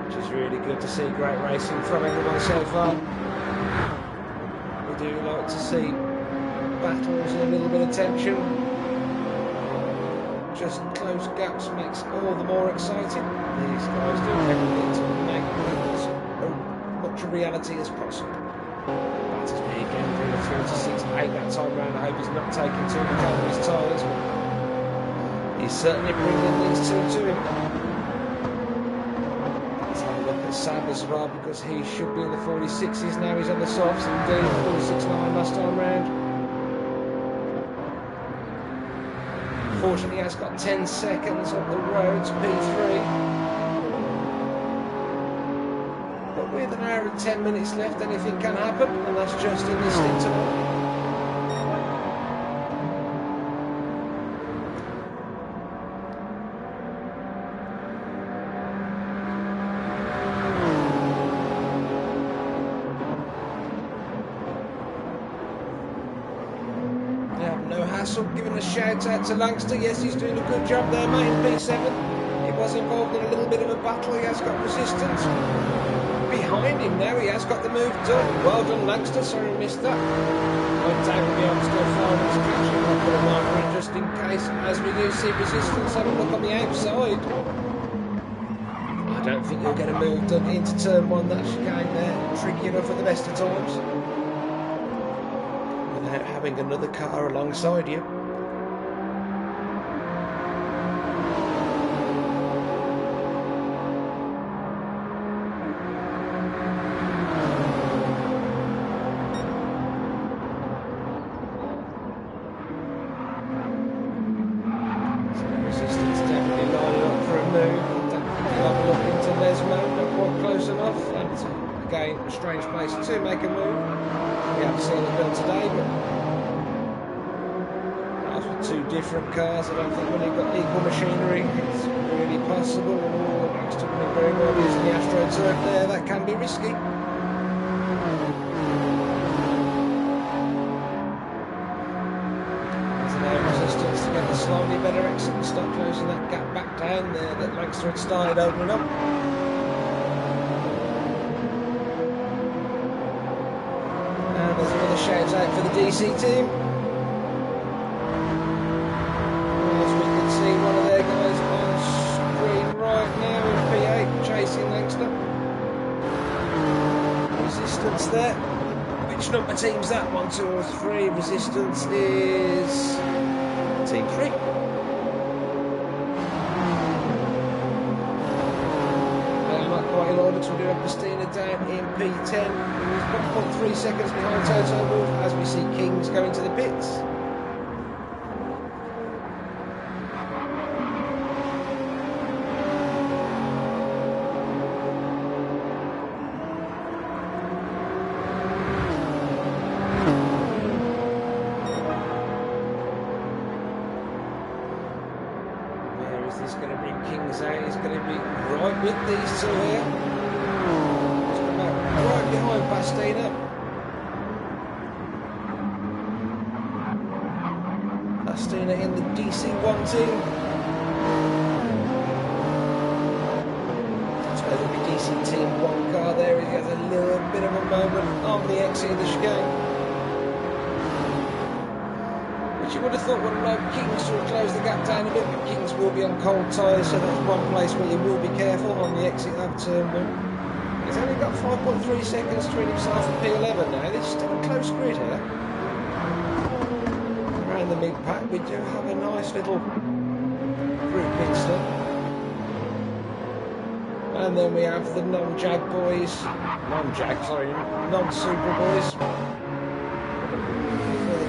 Which is really good to see. Great racing from everyone so far. We do like to see battles and a little bit of tension. Just close gaps makes all the more exciting. These guys do everything to make it as much a reality as possible. Again, doing a 46.8 that time round. I hope he's not taking too much out of his tyres, but he's certainly bringing these two to him. Let's have a look at Sam as well, because he should be in the 46s now. He's on the softs, indeed, 46.9 last time round. Fortunately, he has got 10 seconds on the road to P3. With an hour and 10 minutes left, anything can happen, and that's just in this stint alone. Now, no hassle, giving a shout out to Langster. Yes, he's doing a good job there, mate, in P7. He was involved in a little bit of a battle. He has got resistance. Behind him now, he has got the move done. Well done, Langster. Sorry I missed that. Went down with the obstacle far and catching up with a marker just in case. As we do see resistance, have a look on the outside. I don't think you'll get a move done into turn one. That chicane there, tricky enough at the best of times, without having another car alongside you. off, and again a strange place to make a move. We haven't seen it done today, but that was with two different cars. I don't think when you've got equal machinery it's really possible. Oh, next to me very well using the AstroTurf there, that can be risky. Resistance to get the slightly better exit and start closing that gap back down there that Lancaster had started opening up. And there's another shout out for the DC team. As we can see one of their guys on screen right now in P8 chasing Lancaster. Resistance there. Which number team's that? 1, 2 or 3. Resistance is Team 3. Not quite in order to do a Pastina down in P10. He's 1.3 seconds behind Toto Wolff as we see Kings go into the pits. He's going to bring Kings out. He's going to be right with these two here. He's come out right behind Pastina. Pastina in the DC1 team. So there'll be DC Team 1 car there. He has a little bit of a moment on the exit of the chicane. You would have thought would have allowed Kings to close the gap down a bit, but Kings will be on cold tyres, so that's one place where you will be careful on the exit of turn 1. He's only got 5.3 seconds to win himself a P11 now. There's still a close grid here. Around the mid-pack we do have a nice little group pit stop. And then we have the non-Jag boys, non-Super boys.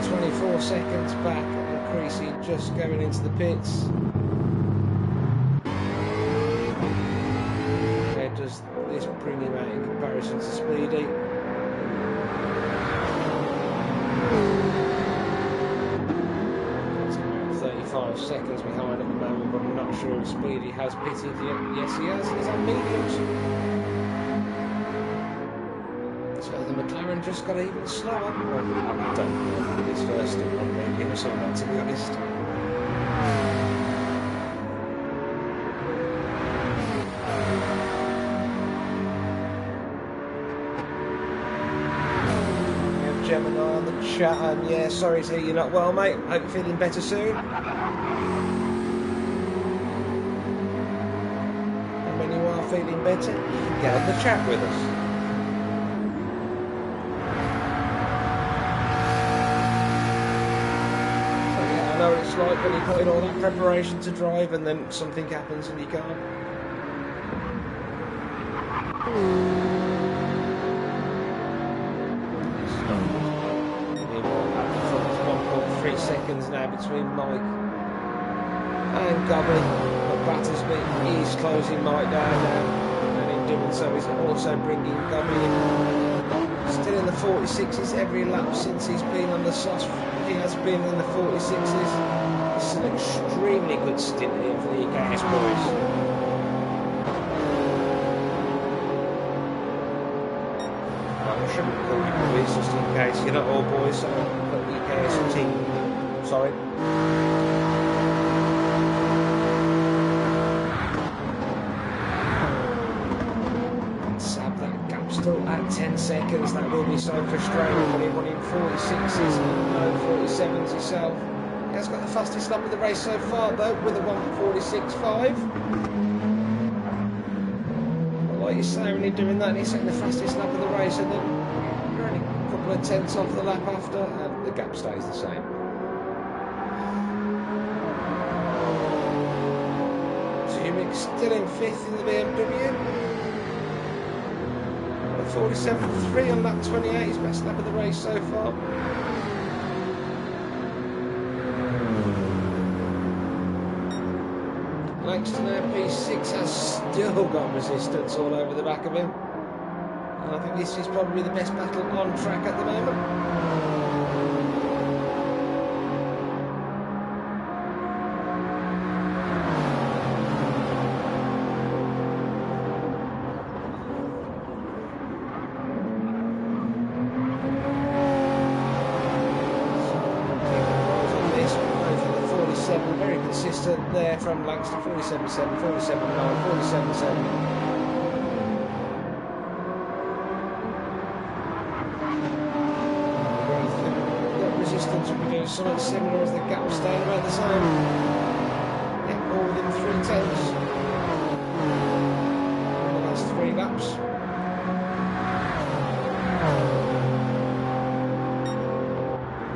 24 seconds back, and Creasy just going into the pits. How does this bring him out in comparison to Speedy? It's about 35 seconds behind at the moment, but I'm not sure if Speedy has pitted yet. Yes, he has. He's on mediums. So the McLaren just got even slower. Well, I don't know his first on mediums or not, to be honest. We have Gemini on the chat, and yeah, sorry to hear you're not well, mate. Hope you're feeling better soon. And when you are feeling better, you can get on the chat with us. I know it's like when you put in all that preparation to drive and then something happens and you can't. 1.3 seconds now between Mike and Gobby. But Battersby is closing Mike down now, and in doing so he's also bringing Gobby in. Still in the 46s every lap since he's been on the sauce. He has been in the 46s. This is an extremely good stint here for the EKS boys. Well, I shouldn't call you boys just in case you're not all boys, so I'll put the EKS team. Sorry. Still at 10 seconds, that will be so frustrating when you're running 46s and no 47s yourself. He has got the fastest lap of the race so far though, with a 1:46.5. But like you say, when you're doing that and you're setting the fastest lap of the race and then you're only a couple of tenths off the lap after, and the gap stays the same. Zumik still in 5th in the BMW. 47.3 on lap 28, his best lap of the race so far. Langston now P6 has still got resistance all over the back of him. And I think this is probably the best battle on track at the moment. Very consistent there from Langston, 47.7, 47.9, 47.7. That resistance will be doing something similar as the gap staying about the same. Yeah, all within 3/10 in the last 3 laps.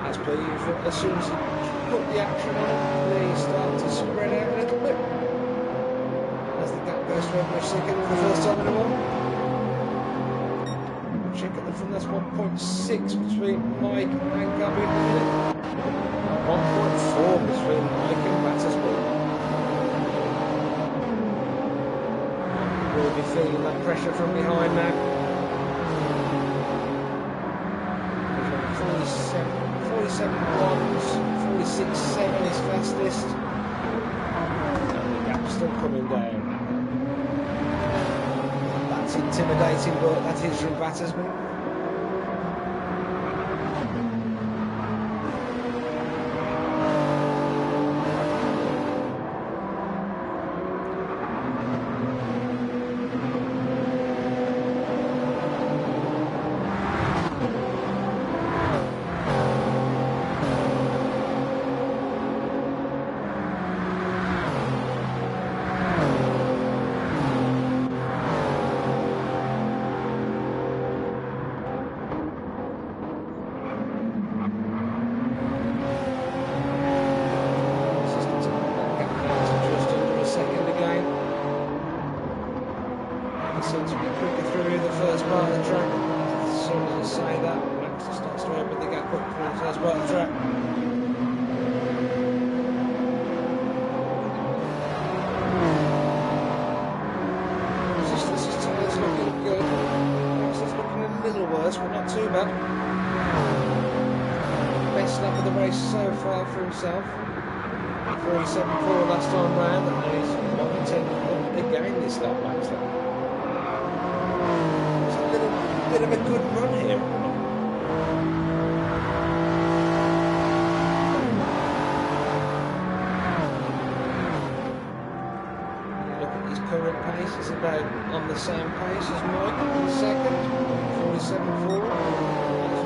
As per usual, as soon as you put the action on it, they start to spread out a little bit as the gap goes to every second for the first time in a while. Check at the front, that's 1.6 between Mike and Gabby at the minute. 1.4 between Mike and Battersby. We'll be feeling that pressure from behind now. 47.1s, 46.7 is fastest. And the gap's still coming down. That's intimidating, but that is from Battersby. Seems to be quicker through the first part of the track. As soon as I say that, Max starts to open the gap up through the first part of the track. Resistance is looking good. Max is looking a little worse, but not too bad. Best lap of the race so far for himself. 47.4 last time round, and now he's 1:10 again this lap, Max. Bit of a good run here. Look at his current pace, he's about on the same pace as Mike in the second. 47.4,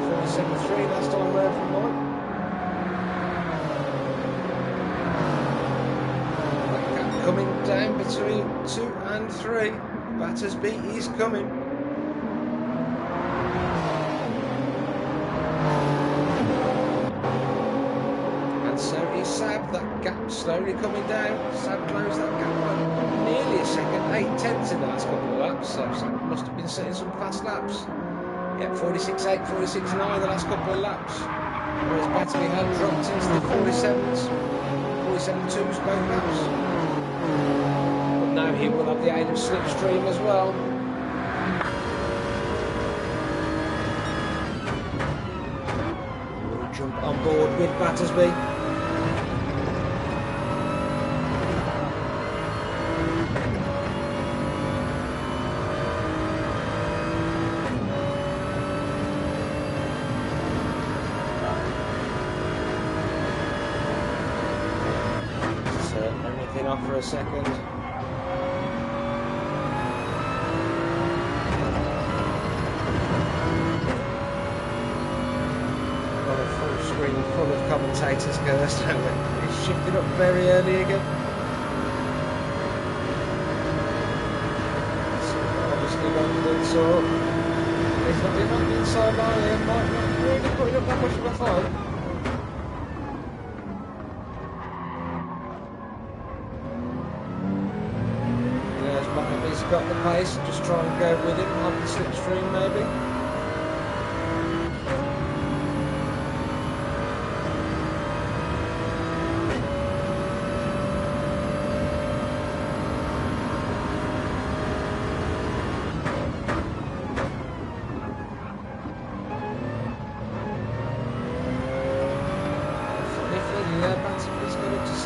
47.3 last time round from Mike. That gap coming down between 2 and 3. Battersby is coming. Sab, that gap slowly coming down. Sab closed that gap by nearly a second, 8/10 in the last couple of laps, so Sab must have been setting some fast laps. Yeah, 46.8, 46.9 the last couple of laps, whereas Battersby had dropped into the 47s, 47.2s both laps. But now he will have the aid of slipstream as well. We'll jump on board with Battersby. Off for a second. Got a full screen full of commentators first, haven't we? He's shifted up very early again. So obviously got good, so he's not been on the inside line here, might not really putting up that much of a fight. He's got the pace, just try and go with him on the slipstream maybe.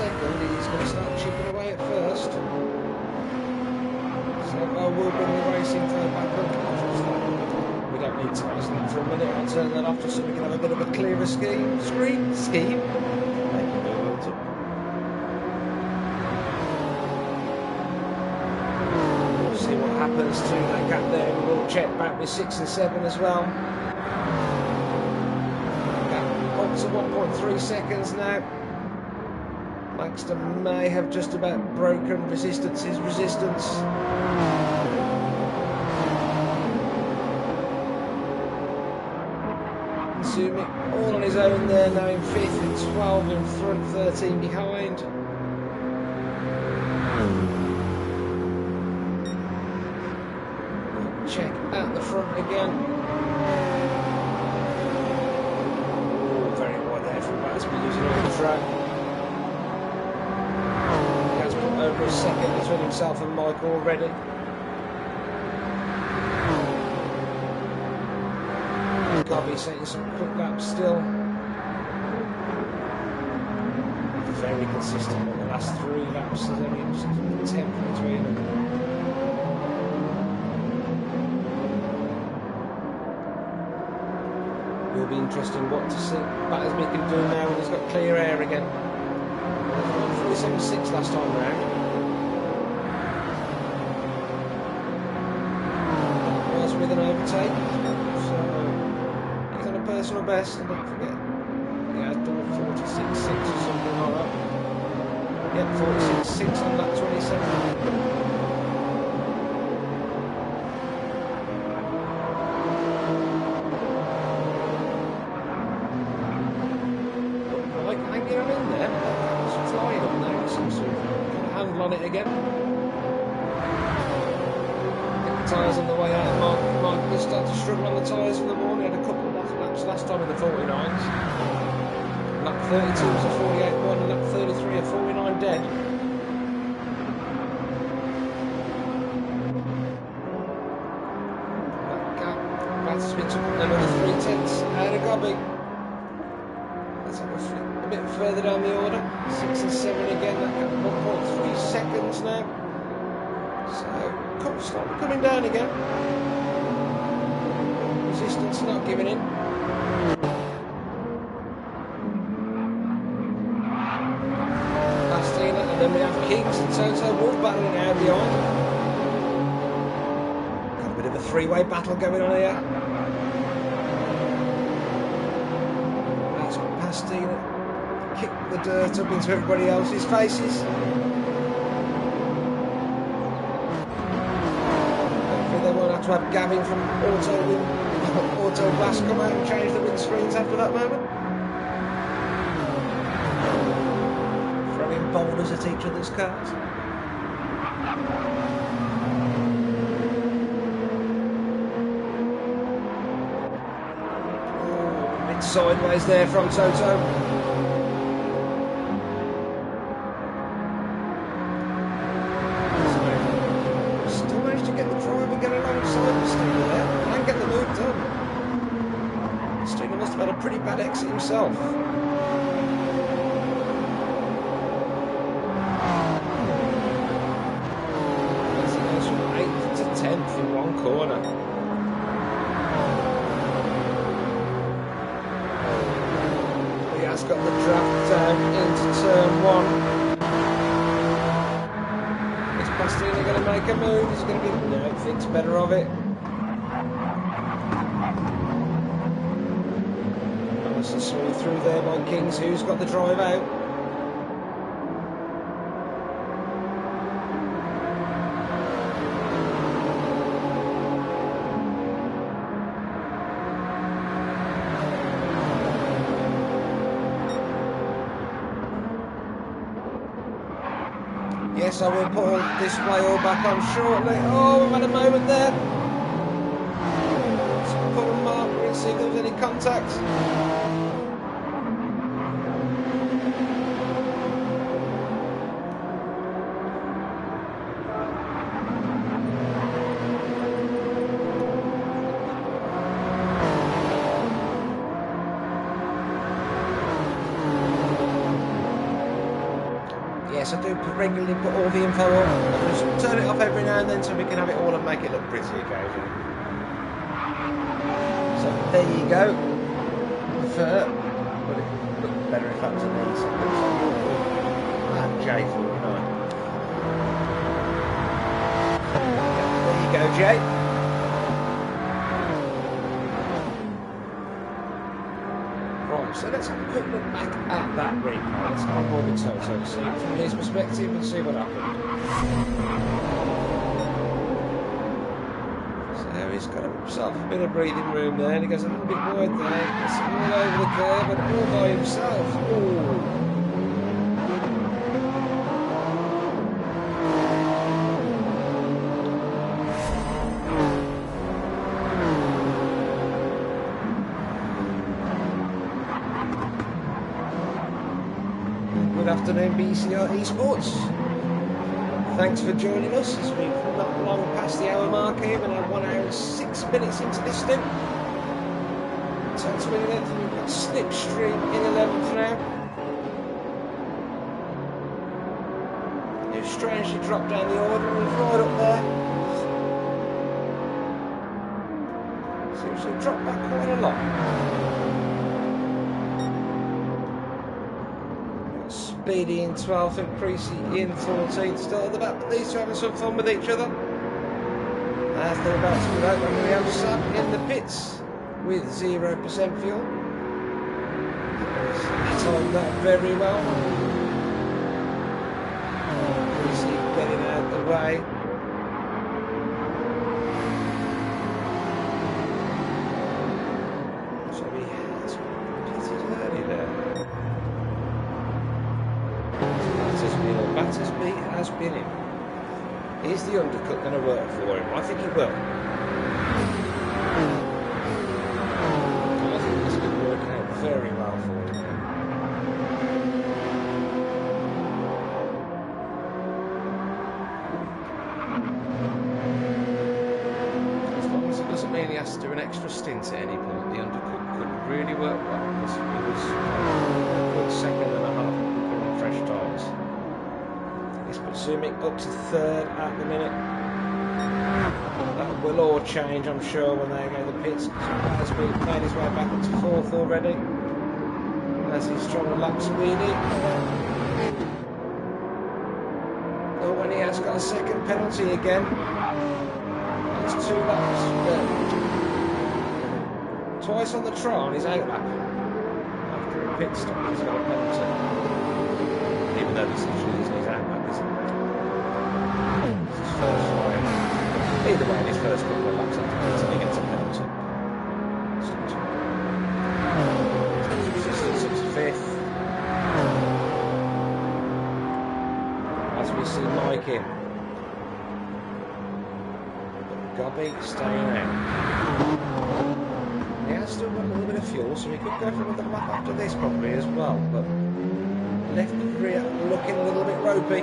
second, he's going to start chipping away at first. So I will bring the racing flow back up. We don't need to race that for a minute. I'll turn that off just so we can have a bit of a clearer scheme. Scheme? Thank you very much. We'll see what happens to that gap there. We'll check back with 6 and 7 as well. Up to 1.3 seconds now. Baxter may have just about broken his resistance. Consuming all on his own there, now in 5th and 12 in front, 13 behind. Check at the front again. Oh, very wide there from Baxter, losing all the track. Over a second between himself and Mike already. Gobby setting some quick laps still. Very consistent on the last 3 laps. There's only just a tenth between them. Will be interesting what to see Battersby can do now when he's got clear air again. 47.6 last time round. Was with an overtake, so he's on a personal best, and don't forget, he has done a 46.6 or something like that. Yeah, 46.6 on that 27. Like hanging on in there. Flying on there, some sort of handle on it again. Get the tyres on the way out. Mark will start to struggle on the tyres in the morning. He had a couple of laps last time in the 49s. Lap 32 was a 48.1 and lap 33 a 49 dead. That gap, that's been took another 3/10 out of Gobby. Let's have a bit further down the order. 6 and 7 again, that got 1.3 seconds now. So, slightly coming down again. Resistance not giving in. Pastina, and then we have Kings and Toto Wolf battling out behind. Got a bit of a 3-way battle going on here. That's got Pastina. Kick the dirt up into everybody else's faces. Hopefully they won't have to have Gavin from Auto Blast come out and change the windscreens after that moment. Throwing boulders at each other's cars. Oh, a bit sideways there from Toto. Pretty bad exit himself. As he goes from 8th to 10th in one corner. He has got the draft down into turn 1. Is Pastina going to make a move? He's going to be, no, thinks better of it. Smooth through there by Kings, who's got the drive out. Yes, I will put all display all back on shortly. Oh, we've had a moment there. Let's put a marker and see if there was any contact. yes, I do regularly put all the info on. I just turn it off every now and then so we can have it all and make it look pretty occasionally. So there you go. But it looked better if that was an E. So it looks like J49. There you go, Jay. So let's have a quick look back at that replay. Let's have more with Toto, see it from his perspective and see what happened. So he's got himself a bit of breathing room there, and he goes a little bit wide there, gets all over the curb and all by himself. Ooh. Good afternoon, BCR Esports. Thanks for joining us as we've not long past the hour mark here. We're now 1 hour and 6 minutes into this stint. Total in 11th, we've got Slipstream in 11th now. Who's strangely dropped down the order and he's right up there. Seems to have dropped back quite a lot. Speedy in 12th and Creasy in 14th, still at the back, but these two having some fun with each other. As they're about to go out, we have Sam in the pits with 0% fuel. He timed that very well. Creasy getting out of the way. So he has pitted early there. Battersby has been in. Is the undercut going to work for him? I think it will. I think this could work out very well for him. As long as it doesn't mean he has to do an extra stint at any point, the undercut could really work well because he was a good second and a half on fresh tyres. Zooming up to 3rd at the minute. That will all change, I'm sure, when they go to the pits. As we've made his way back up to 4th already. As he's trying to lap speedy. Oh, when he has got a second penalty again. That's 2 laps. Twice on the trot on his 8 lap. After a pit stop, he's got a penalty. Even though this is his 8 lap, isn't it? First line. Either way, in his first couple of laps after he gets a penalty. It's 5th. As we see Mike in. Gobby staying out. He has still got a little bit of fuel, so he could go for another lap after this probably as well, but left rear looking a little bit ropey.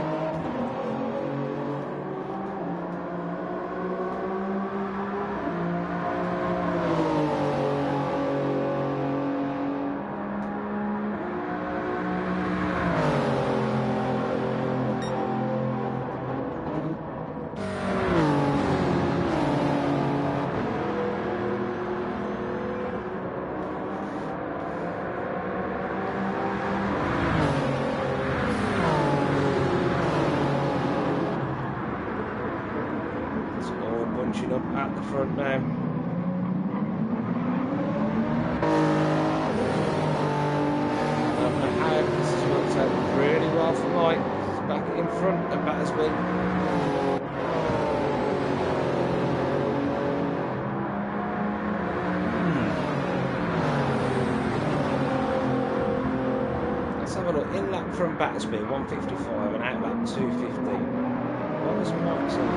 Up at the front now. I don't know how this has worked out really well for Mike. He's back in front of Battersby. Let's have a look. In lap from Battersby 155 and out lap 215. What was Mike's in?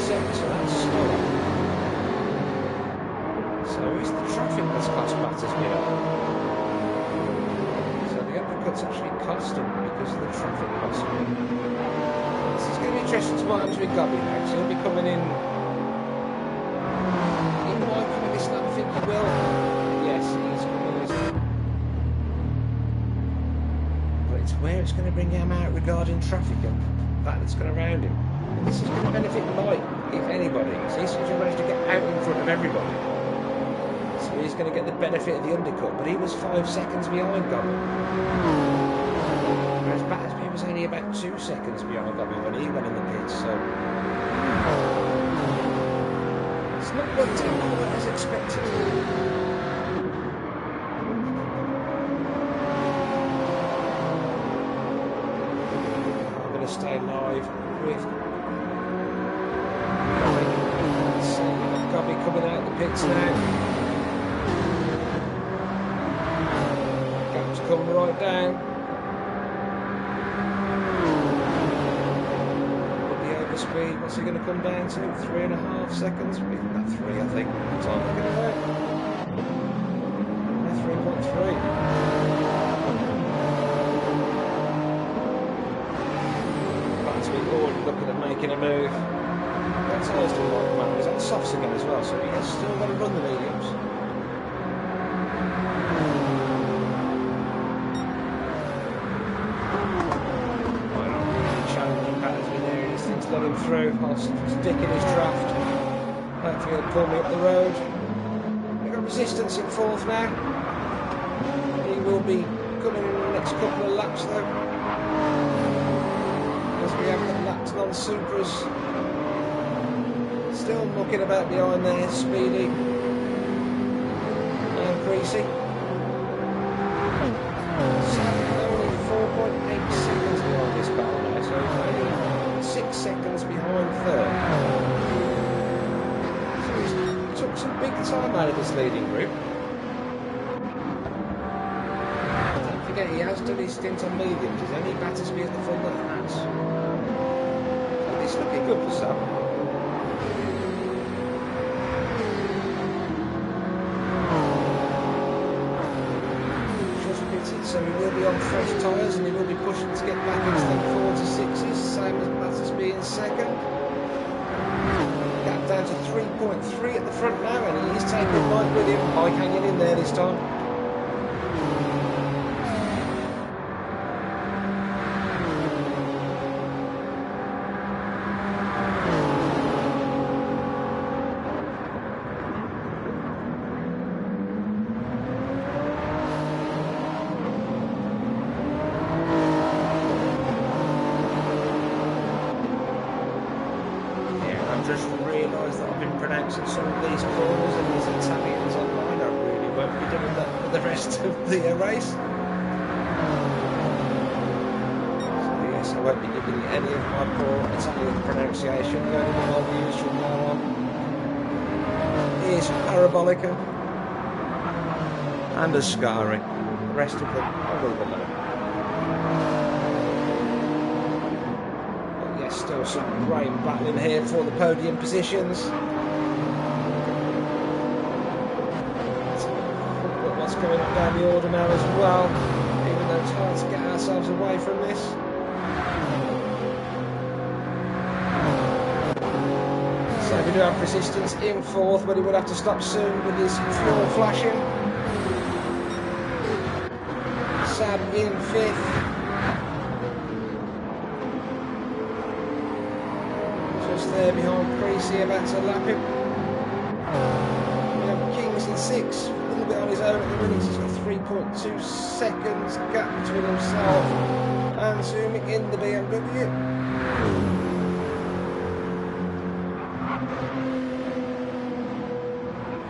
So that's slower. So is the traffic that's cost Battersby up? So the uppercut's actually cost him because of the traffic cost him. This is going to be interesting to what happens with Gobby now. So he'll be coming in. He might come in this lap, I think he will. Yes, he's coming in this. But It's where it's going to bring him out regarding traffic and that that's going to round him. And this is going to benefit Mike, if anybody. So he's going to manage to get out in front of everybody. So he's going to get the benefit of the undercut, but he was 5 seconds behind Gobble. Whereas Battersby was only about 2 seconds behind Gobble when he went in the pits, so it's not worked out quite as expected. Stay live with Gobby coming out the pits now. Gap's come right down. With the overspeed, what's he going to come down to? 3.5 seconds? About 3, I think. What time are we going to wait? 3.3. Already looking at making a move. That tyres to the right man. He's on softs again as well, so he has still got to run the mediums. Challenging Battersby there. He thinks let him through. I'll stick in his draft. Hopefully he'll pull me up the road. We've got resistance in 4th now. He will be coming in the next couple of laps though. We have got laps non-supras. Still knocking about behind there, Speedy and Creasy. So only 4.8 seconds behind this battle now, so only 6 seconds behind 3rd. So he's took some big time out of this leading group. Don't forget he has done his stint on mediums. There's only Battersby at the front that has. It's looking good for Sam. Just pitted, so he will be on fresh tyres and he will be pushing to get back into the 4 to 6s, same as Battersby in 2nd. Gap down to 3.3 at the front now, and he is taking Mike with him. Mike hanging in there this time. Just realised that I've been pronouncing some of these corners and these Italians online. I really won't be doing that for the rest of the race. So yes, I won't be giving you any of my poor Italian pronunciation. The only one I'll use from now on is Parabolica and Ascari. The rest of them I will know. Still some rain battling here for the podium positions. What's going on down the order now as well, even though it's hard to get ourselves away from this. So we do have resistance in 4th, but he will have to stop soon with his fuel flashing. Sam in 5th. There behind Creasy, about to lap him. We have Kings in 6, a little bit on his own at the minute. He's got 3.2 seconds gap between himself and Zumik in the BMW.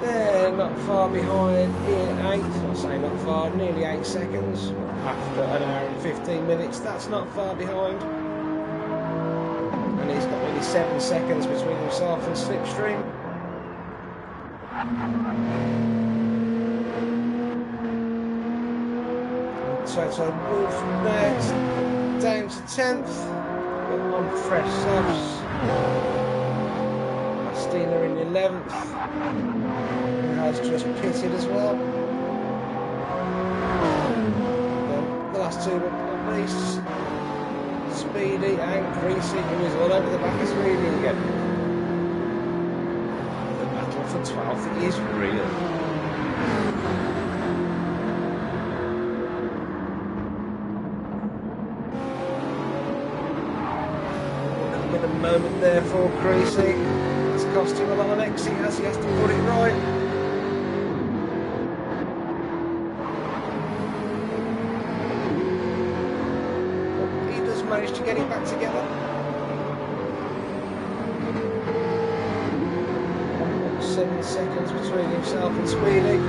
They're not far behind in 8th. I'll say not far, nearly 8 seconds after an hour and 15 minutes. That's not far behind. And he's got maybe 7 seconds between himself and Slipstream. So Wolf next, down to 10th, but on fresh subs. Stina in 11th, who has just pitted as well. Then the last two were at least Speedy and Creasy, who is all over the back of Speedy again. The battle for 12th is real. moment there for Creasy. It's cost him a lot of exit as he has to put it right. But he does manage to get it back together. 7 seconds between himself and Speedy.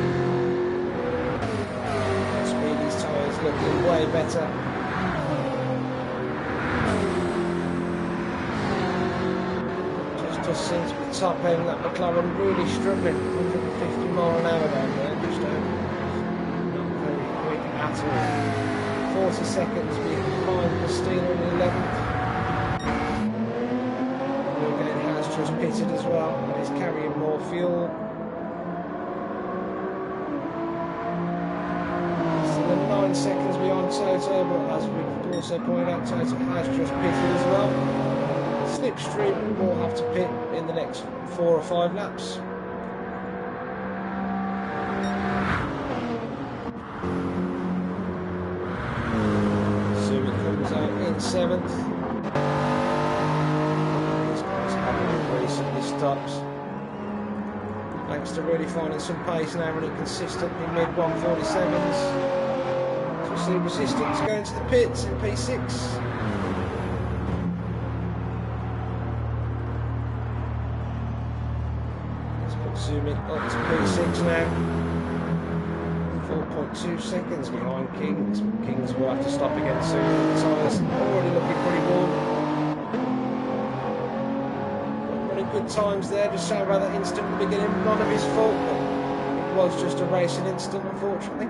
Speedy's tyres looking way better. Just seems to be top end that McLaren really struggling. 150 mile an hour down there, just not very quick at all. 40 seconds behind Christina in 11th. Has just pitted as well and is carrying more fuel. Still 9 seconds behind Toto, but as we've also pointed out, Toto has just pitted as well. Slipstream will have to pit in the next 4 or 5 laps. Sumi comes out in 7th. Recently stops. Thanks to really finding some pace now, really consistently mid 147s. So we see Resistance going to the pits in P6. Let's put Sumi up to P6 now. 4.2 seconds behind Kings. Kings will have to stop again soon. The tyres already looking pretty warm. Good times there, just saying about that instant at the beginning, none of his fault, but it was just a racing instant, unfortunately.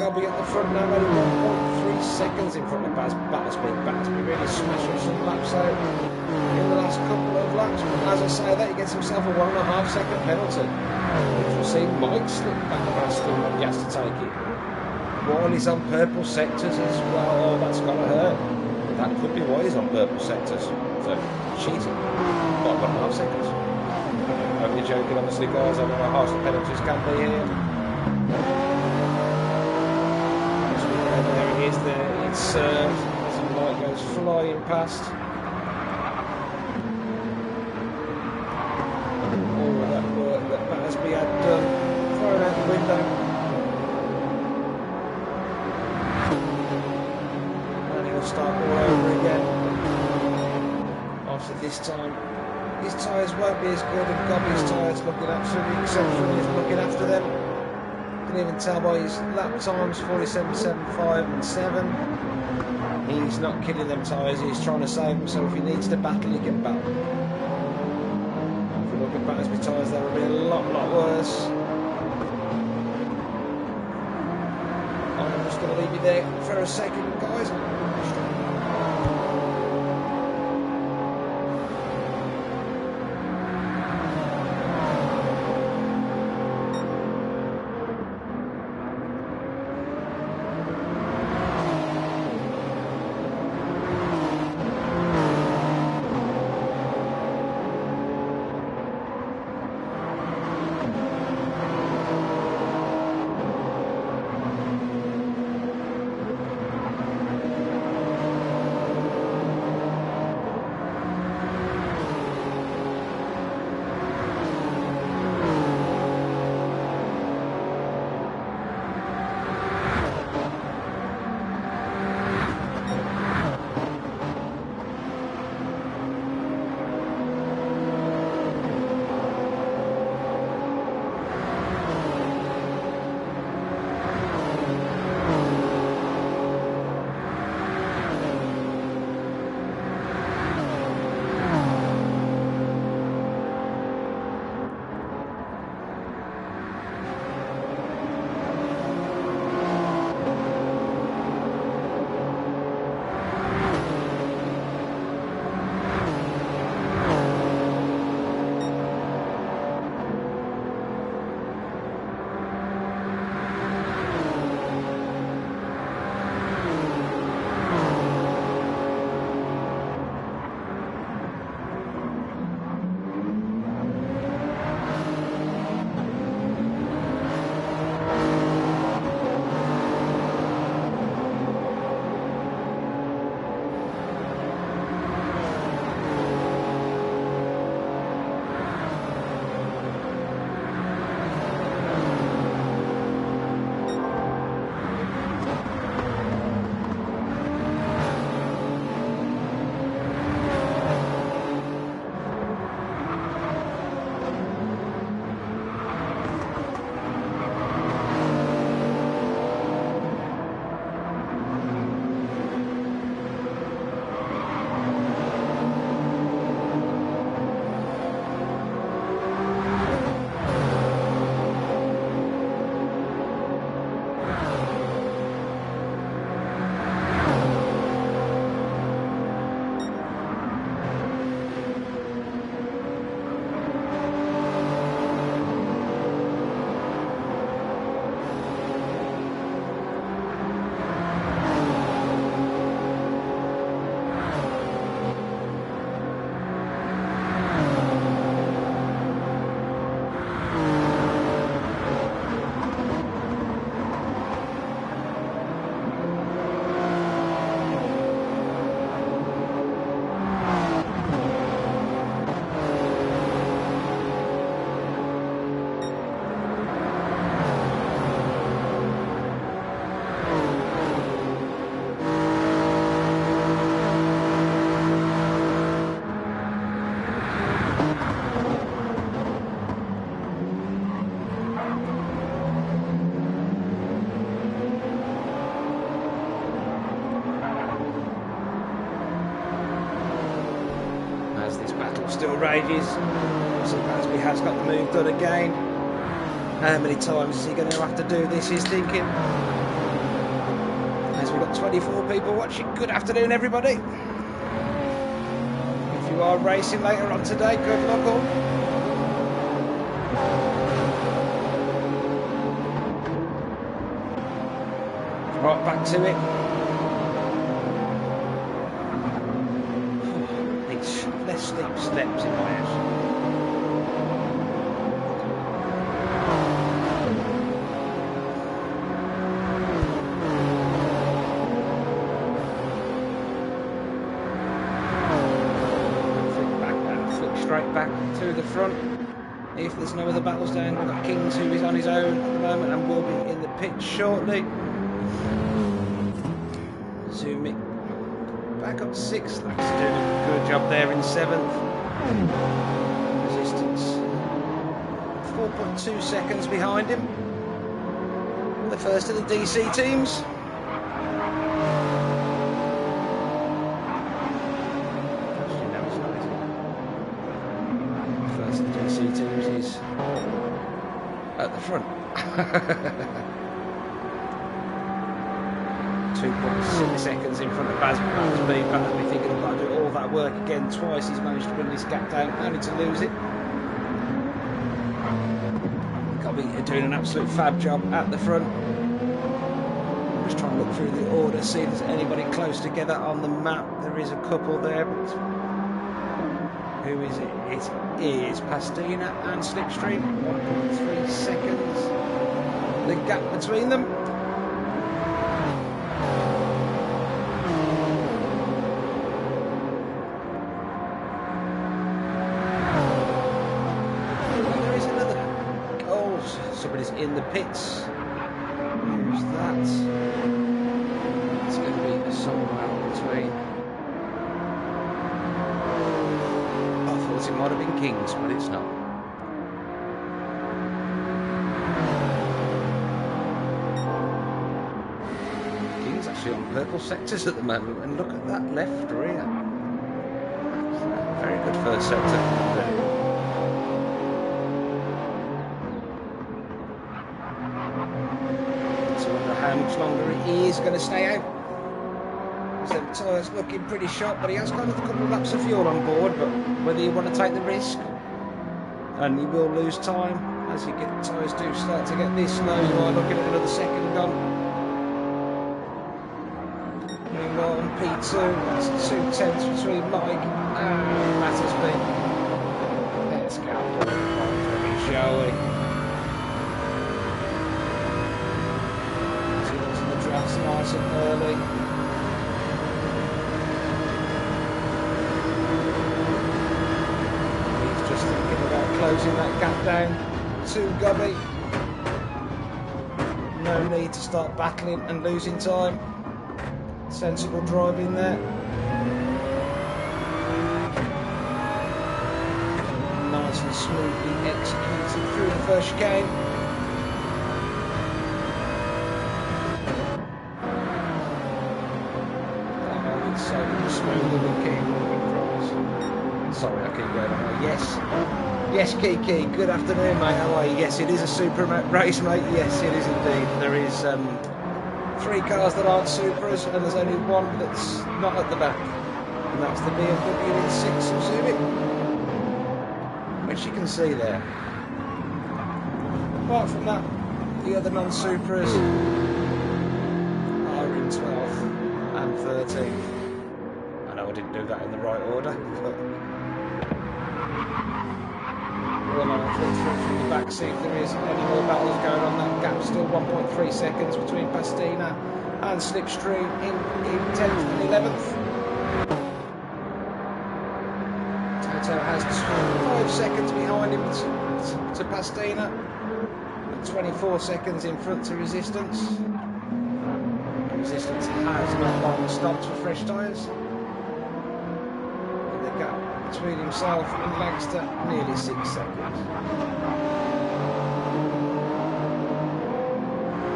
Gobby at the front now, only 1.3 seconds in front of Battersby. Battersby really smashing some laps out in the last couple of laps, but as I say that, he gets himself a 1.5 second penalty, which we'll see might slip back past him, but he has to take it. While he's on purple sectors as well, oh, that's got to hurt. That could be why he's on purple sectors, so cheating. 1.5 seconds. Only joking, honestly, guys. I don't know how harsh the penalties can be here. There it is. There it's served as the light goes flying past. All of that work that Battersby had done, thrown out the window. And he'll start all over again. After this time. His tyres won't be as good, and Gobby's tyres looking absolutely exceptional. He's looking after them. You can even tell by his lap times 47.75 and 7. He's not kidding them tyres, he's trying to save them, so if he needs to battle, he can battle. If we look at Battersby tyres, that will be a lot worse. I'm just going to leave you there for a second, guys. battle still rages. So Bansby has got the move done again. How many times is he going to have to do this, he's thinking. As we've got 24 people watching, good afternoon everybody. If you are racing later on today, good luck all. Right, back to it. It's less steep steps in my house. Straight back to the front. If there's no other battles down, we've got Kings who is on his own at the moment and will be in the pit shortly. Zoom it back up 6th. That's doing a good job there in 7th. Resistance 4.2 seconds behind him. The first of the DC teams. Teams is at the front. 2.6 seconds in front of Bansby. Bansby thinking I've got to do all that work again twice. He's managed to bring this gap down, only to lose it. Cobby doing an absolute fab job at the front. Just trying to look through the order, see if there's anybody close together on the map. There is a couple there, but who is it? It is Pastina and Slipstream. 1.3 seconds. The gap between them. And there is another. Oh, somebody's in the pits. Who's that? It's going to be somewhere between. It might have been Kings, but it's not. Kings actually on purple sectors at the moment, and look at that left rear. Very good first sector. So I wonder how much longer he is going to stay out. The tyres looking pretty sharp, but he has got a couple of laps of fuel on board, but whether you want to take the risk, and you will lose time as you get tyres do start to get this low. You are looking at another second gone. Meanwhile on P2, that's 2/10 between Mike and Mattersby. Let's go, shall we? Into the drafts nice and early. Closing that gap down to Gubby. No need to start battling and losing time. Sensible driving there. Nice and smoothly executed through the first chicane. Oh, it's so smooth looking. Sorry, I keep going on. Yes. Yes, Kiki, good afternoon, mate. How are you? Yes, it is a super race, mate. Yes, it is indeed. There is 3 cars that aren't Supras, and there's only one that's not at the back. And that's the BMW in 6 Suzuki, which you can see there. Apart from that, the other non-Supras are in 12th and 13th. I know I didn't do that in the right order, but well, I'll flip through the back, see if there is any more battles going on. That gap still 1.3 seconds between Pastina and Slipstream in 10th and 11th. Toto has 5 seconds behind him to Pastina and 24 seconds in front to Resistance. Resistance has not long stopped for fresh tyres. Between himself and Lancaster, nearly 6 seconds.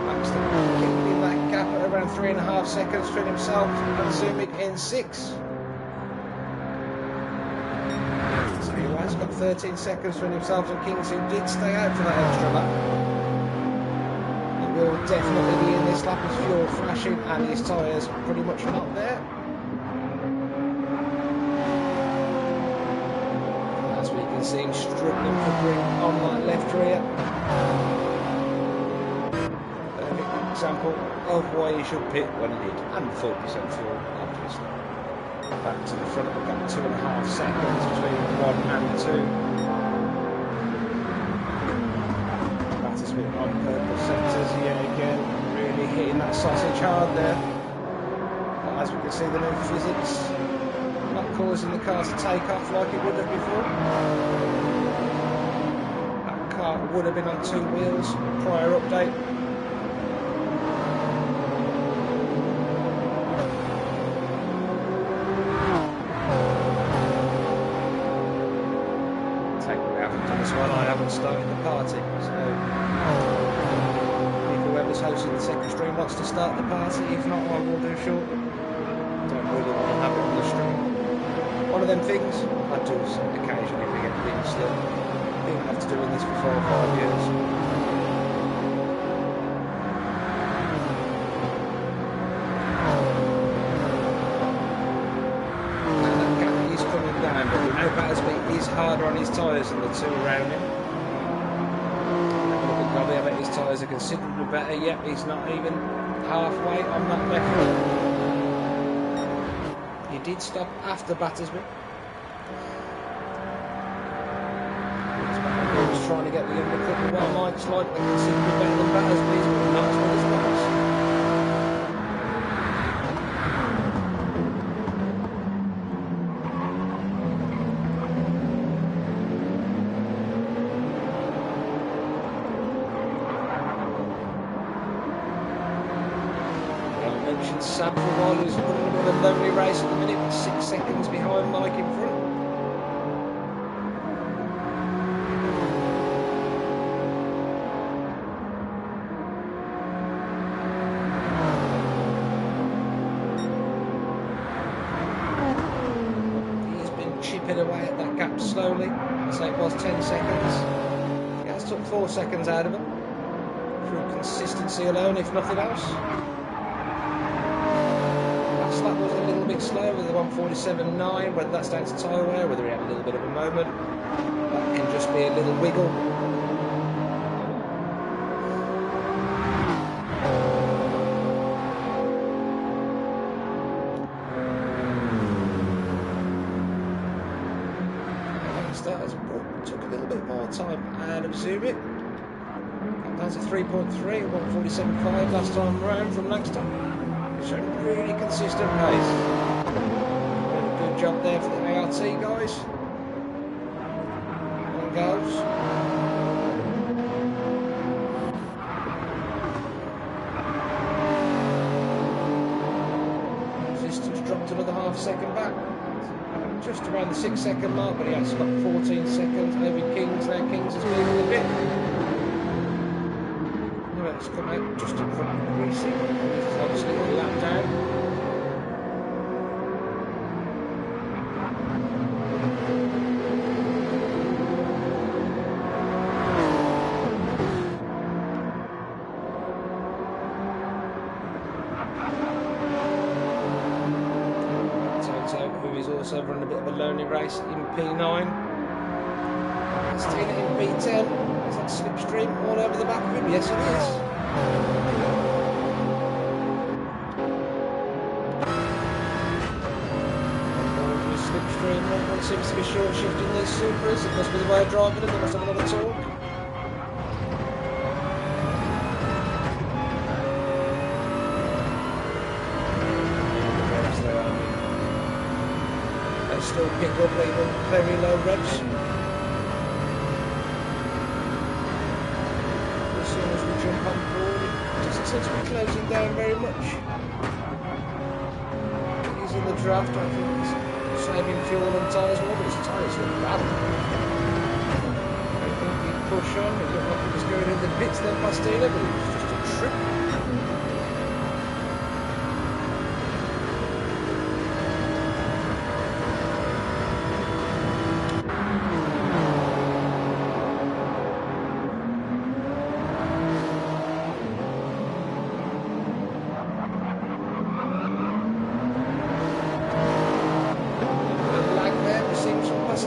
Lancaster keeping that gap at around 3.5 seconds between himself and Zumik in 6. got 13 seconds for himself and Kings, who did stay out for that extra lap. He will definitely be in this lap as fuel flashing and his tyres pretty much not there. As we can see him struggling for grip on that left rear. Perfect example of why you should pit when needed, and 4% fuel, obviously. Back to the front, we've got 2.5 seconds between 1 and 2. That's been on purple sectors yet again, really hitting that sausage hard there. But as we can see, the new physics not causing the car to take off like it would have before. That car would have been on 2 wheels prior update. I haven't started the party, so if whoever's hosting the second stream wants to start the party, if not, I will do shortly. Don't really want to have it on the stream. One of them things I do occasionally forget to do still. People have to doing this for 4 or 5 years. Down, but we know Battersby is harder on his tyres than the 2 around him. Look at Bobby, I bet his tyres are considerably better. Yep, he's not even halfway on that left rear. He did stop after Battersby. He was trying to get the undercut, while Mike's like they're considerably better than Battersby's, but not as well as Mike's. Sam for a while, who's running a bit of a lonely race at the minute, 6 seconds behind Mike in front. He's been chipping away at that gap slowly. I say it was 10 seconds. He has took 4 seconds out of it through consistency alone, if nothing else. That was a little bit slow with the 147.9, whether that's down to tyre wear, whether he had a little bit of a moment. That can just be a little wiggle. Starters took a little bit more time out of Zurich. Down to 3.3, 147.5 last time round from Langston. So really consistent pace. Good job there for the ART guys. There it goes. Resistance dropped another half second back. Just around the 6 second mark, but he has got 14 seconds over Kings. Now Kings is leading a bit. It's come out just in front of Greasy. It's obviously a lap down. Toto, who is also running a bit of a lonely race in P9. Staying in P10. Is that slipstream all over the back of him? Yes, it is. Slipstream, one seems to be short shifting these Supras. It must be the way of driving them, they must have another torque. They still pick up even very low revs. As soon as we jump on board, it doesn't seem to be closing down very much. He's in the draft, I think he's saving fuel and tyres more, but his tyres look bad. I think he'd push on, it looked like he was going in the pits then Pastina, but it was just a trip.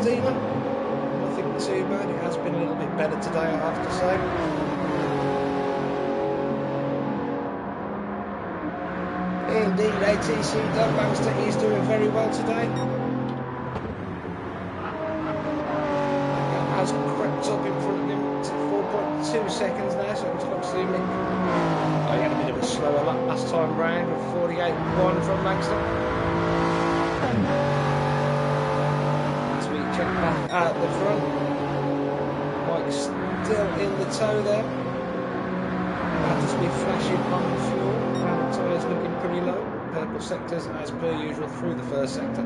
steamer. Nothing too bad. It has been a little bit better today, I have to say. Indeed, ATC Dubmaster is doing very well today. Has crept up in front of him to 4.2 seconds now, so it looks like Mick. Oh, he had a bit of a slower lap last time round with 48.1 from Langston. As we check back at the front, Mike's still in the tow there. That has been flashing on the fuel, and the tyres looking pretty low. Purple sectors as per usual through the first sector.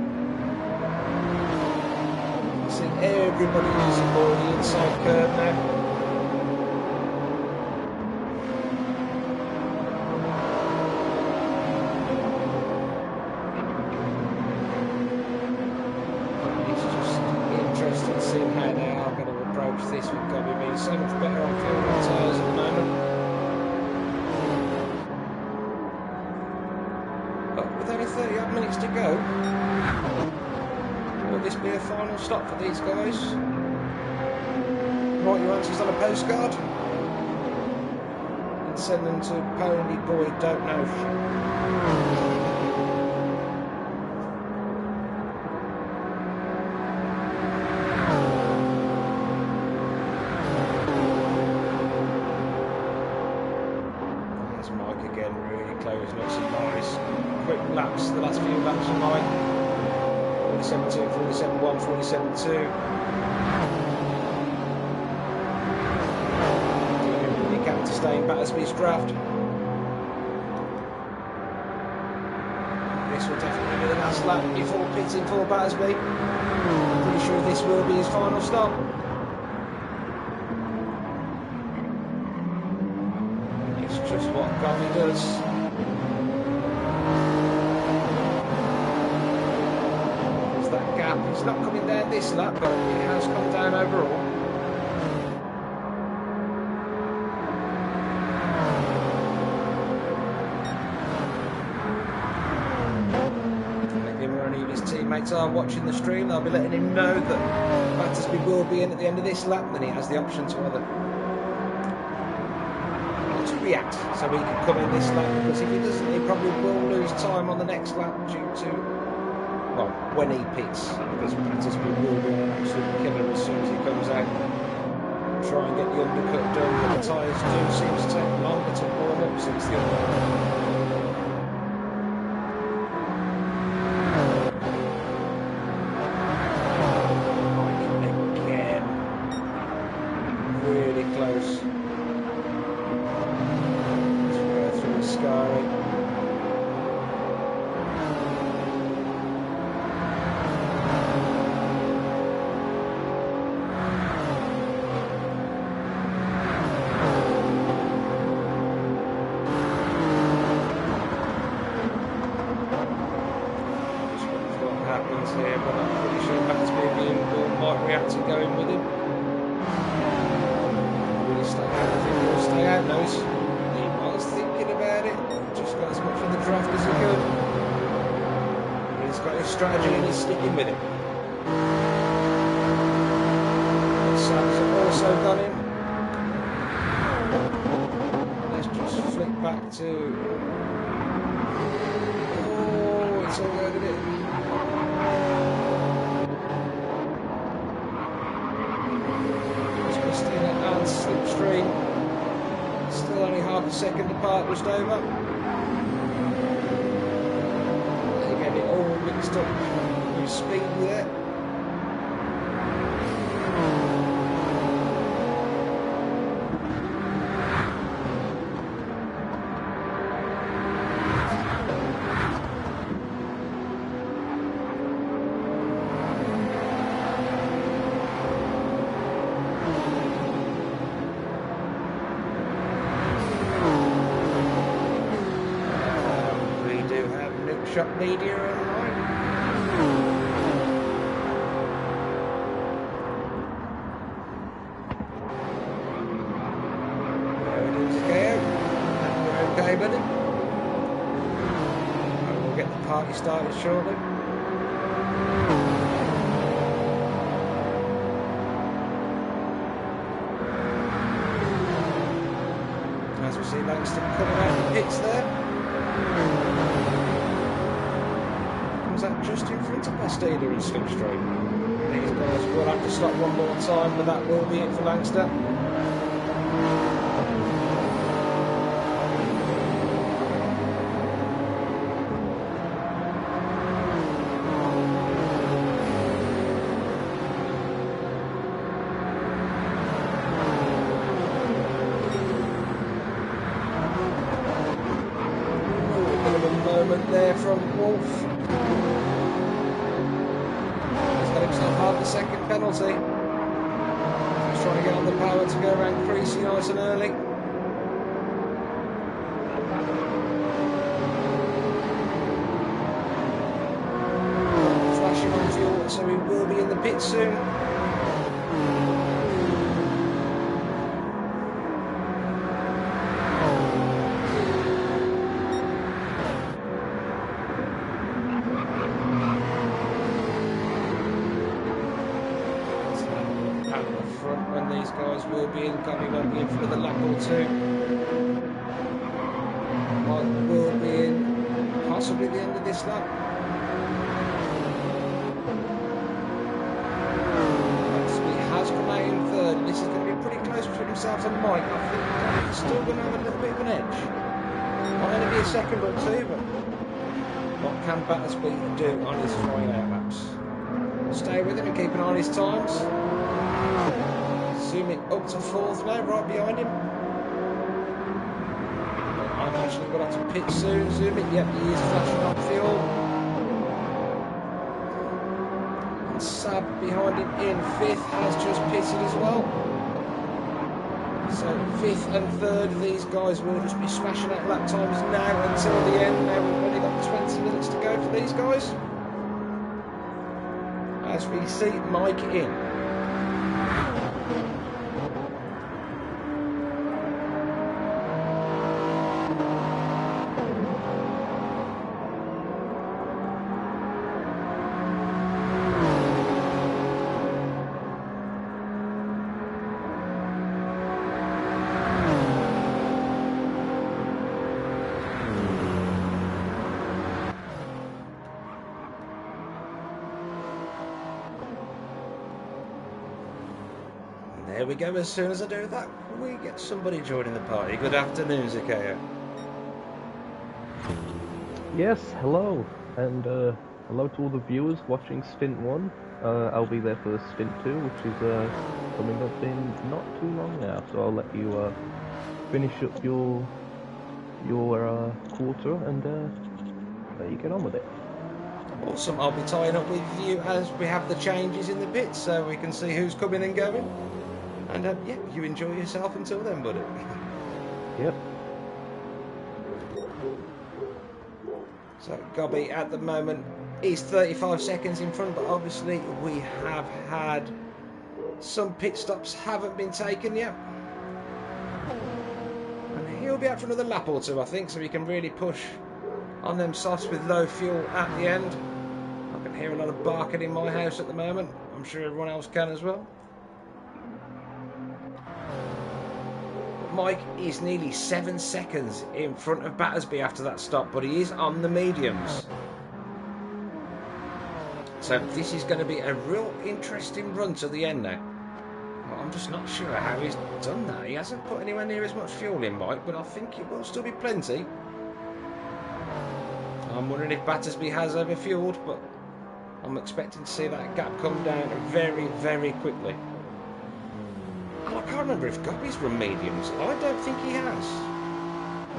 See everybody using more of the inside curve now. It's just interesting seeing how they are going to approach this. We've got to be so much better on fuel and tyres at the moment. But with only 30 odd minutes to go, will this be a final stop for these guys? Write your answers on a postcard and send them to Ponyboy Don't Know. There's Mike again, really close. Lots of nice quick laps, the last few laps of Mike. 47.2, 47.1, 47.2. You can to stay in Battersby's draft. This will definitely be the last lap before pitting for Battersby. I'm pretty sure this will be his final stop. It's just what Gummy does. It's not coming down this lap, but it has come down overall. If him or any of his teammates are watching the stream, they'll be letting him know that Battersby will be in at the end of this lap, then he has the option to either to react, so he can come in this lap, because if he doesn't, he probably will lose time on the next lap due to, well, when he pits, because Battersby will be an absolute killer as soon as he comes out. Try and get the undercut done, but the tyres do seem to take longer to warm up since the undercut. Again, really close. Let's go through Scary. Here, but I'm pretty sure Battersby might react to going with him. Really stay out, I think he'll stay out nose. He was thinking about it, just got as much of the draft as he could. But he's got his strategy and he's sticking with it. Sam's also gone in. Let's just flick back to. Oh, it's all over it. Slipstream, still only half a second apart with Stover. They get it all mixed up with speed there. Shot media online. There it is again. We're okay, buddy. And we'll get the party started shortly. Langston coming out of the pits there. Comes out just in front of Bastida in slipstream. These guys will have to stop one more time, but that will be it for Langston. There from Wolf. He's got himself half the second penalty. He's trying to get on the power to go around Creasy nice and early. Flashing on fuel, so he will be in the pit soon. Will be in, coming up in for the lap or two. Mike will be in possibly the end of this lap. He has come out in third. This is going to be pretty close between himself and Mike. I think he's still going to have a little bit of an edge. Might only be a second or two, but what can Battersby do on his flying out laps? Stay with him and keep an eye on his times. Zooming up to fourth now, right behind him. I'm actually going to have to pit soon. Zooming, yep, he is flashing up fuel. And Sab behind him in fifth has just pitted as well. So fifth and third, these guys will just be smashing out lap times now until the end. Now we've only got 20 minutes to go for these guys. As we see Mike in. There we go, as soon as I do that, we get somebody joining the party. Good afternoon, Zakeo. Yes, hello, and hello to all the viewers watching Stint 1. I'll be there for Stint 2, which is coming up in not too long now, so I'll let you finish up your quarter and let you get on with it. Awesome, I'll be tying up with you as we have the changes in the pits so we can see who's coming and going. And yeah, you enjoy yourself until then, buddy. Yep. So Gobby at the moment is 35 seconds in front, but obviously we have had some pit stops haven't been taken yet. And he'll be out for another lap or two, I think, so he can really push on them softs with low fuel at the end. I can hear a lot of barking in my house at the moment. I'm sure everyone else can as well. Mike is nearly 7 seconds in front of Battersby after that stop, but he is on the mediums. So this is going to be a real interesting run to the end now. Well, I'm just not sure how he's done that. He hasn't put anywhere near as much fuel in, Mike, but I think it will still be plenty. I'm wondering if Battersby has overfueled, but I'm expecting to see that gap come down very, very quickly. I can't remember if Gobby's run mediums. I don't think he has.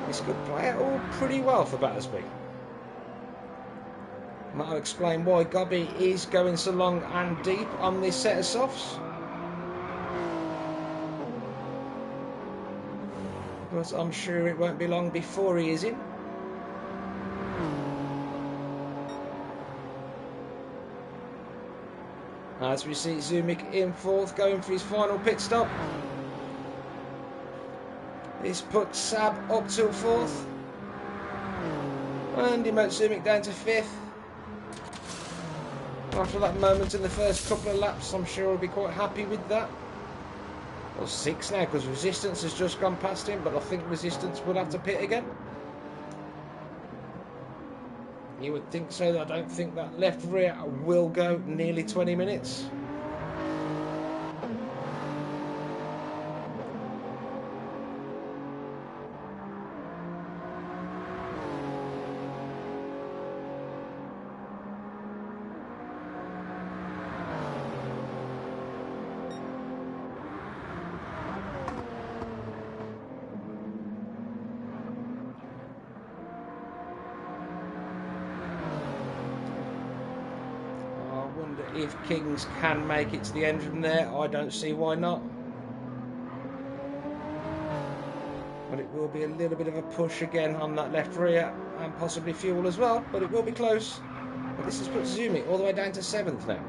This could play out all pretty well for Battersby. That'll explain why Gobby is going so long and deep on this set of softs. But I'm sure it won't be long before he is in. As we see Zumik in fourth, going for his final pit stop. This puts Sab up till fourth. And he moves Zumik down to fifth. After that moment in the first couple of laps, I'm sure he'll be quite happy with that. Or 6 now, because Resistance has just gone past him, but I think Resistance will have to pit again. You would think so. I don't think that left rear will go nearly 20 minutes. If Kings can make it to the end from there, I don't see why not. But it will be a little bit of a push again on that left rear, and possibly fuel as well, but it will be close. But this has put Zumi all the way down to 7th now.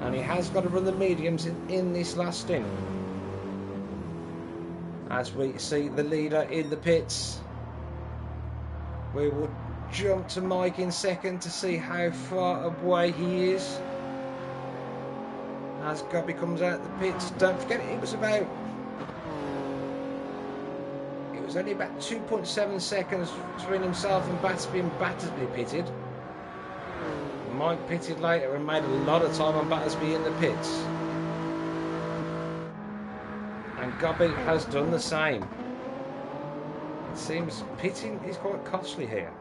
And he has got to run the mediums in this last stint. As we see the leader in the pits, we will jump to Mike in second to see how far away he is. As Gobby comes out the pits, don't forget it was only about 2.7 seconds between himself and Battersby, and Battersby pitted. Mike pitted later and made a lot of time on Battersby in the pits. And Gobby has done the same. It seems pitting is quite costly here.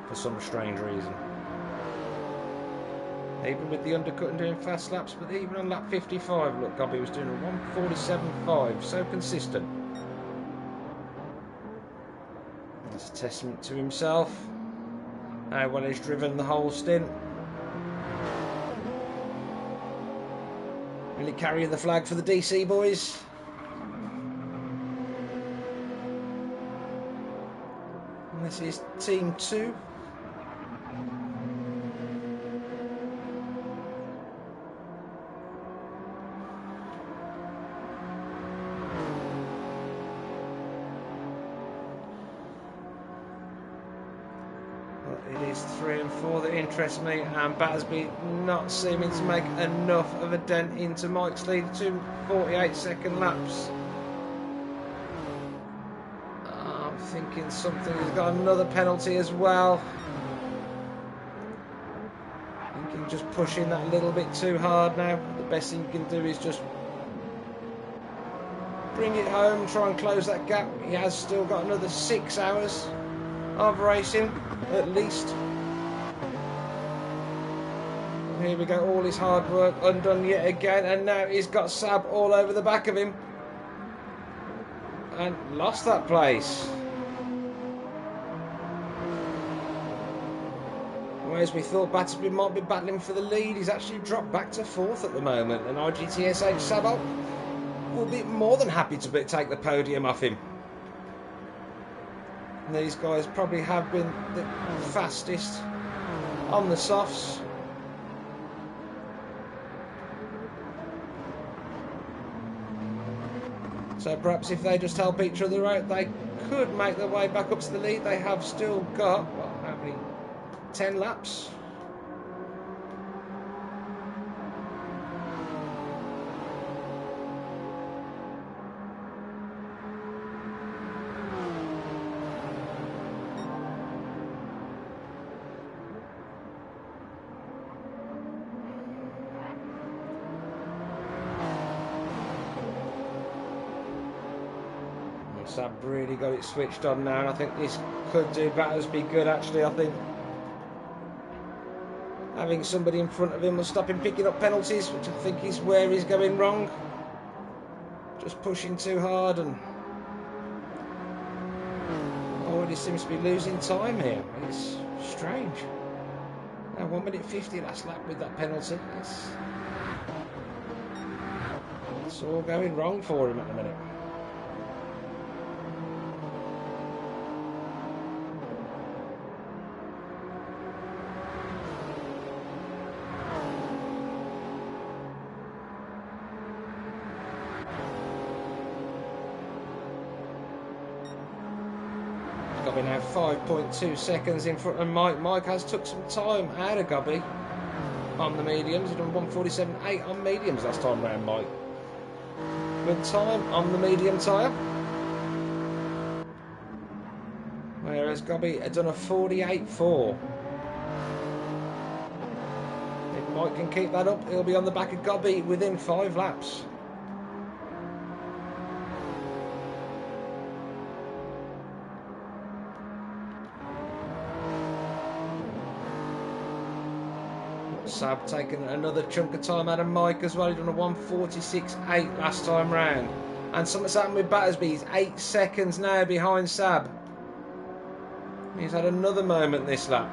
For some strange reason. Even with the undercut and doing fast laps, but even on lap 55, look, Gobby was doing a 1:47.5, so consistent. That's a testament to himself. How well he's driven the whole stint. Really carrying the flag for the DC boys. And this is Team 2. It is 3 and 4 that interest me, and Battersby not seeming to make enough of a dent into Mike's lead to 48-second laps. I'm thinking something, he's got another penalty as well. Thinking just pushing that a little bit too hard now. The best thing you can do is just bring it home, try and close that gap. He has still got another 6 hours of racing at least. And here we go, all his hard work undone yet again, and now he's got Sab all over the back of him and lost that place. Whereas we thought Battersby might be battling for the lead, he's actually dropped back to 4th at the moment, and IGTSH Sabo will be more than happy to take the podium off him. And these guys probably have been the fastest on the softs. So perhaps if they just help each other out, they could make their way back up to the lead. They have still got, what, how many? 10 laps. Sab really got it switched on now, and I think this could do Battersby good actually. I think having somebody in front of him will stop him picking up penalties, which I think is where he's going wrong. Just pushing too hard and already seems to be losing time here. It's strange. Now 1 minute 50 last lap with that penalty. It's all going wrong for him at the minute. Gobby now 5.2 seconds in front of Mike. Mike has took some time out of Gobby. on the mediums. He's done 1:47.8 on mediums last time round, Mike. Good time on the medium tyre. Whereas Gobby had done a 48.4. If Mike can keep that up, he'll be on the back of Gobby within 5 laps. Sab taking another chunk of time out of Mike as well. He's done a 1:46.8 last time round. And something's happened with Battersby. He's 8 seconds now behind Sab. He's had another moment this lap.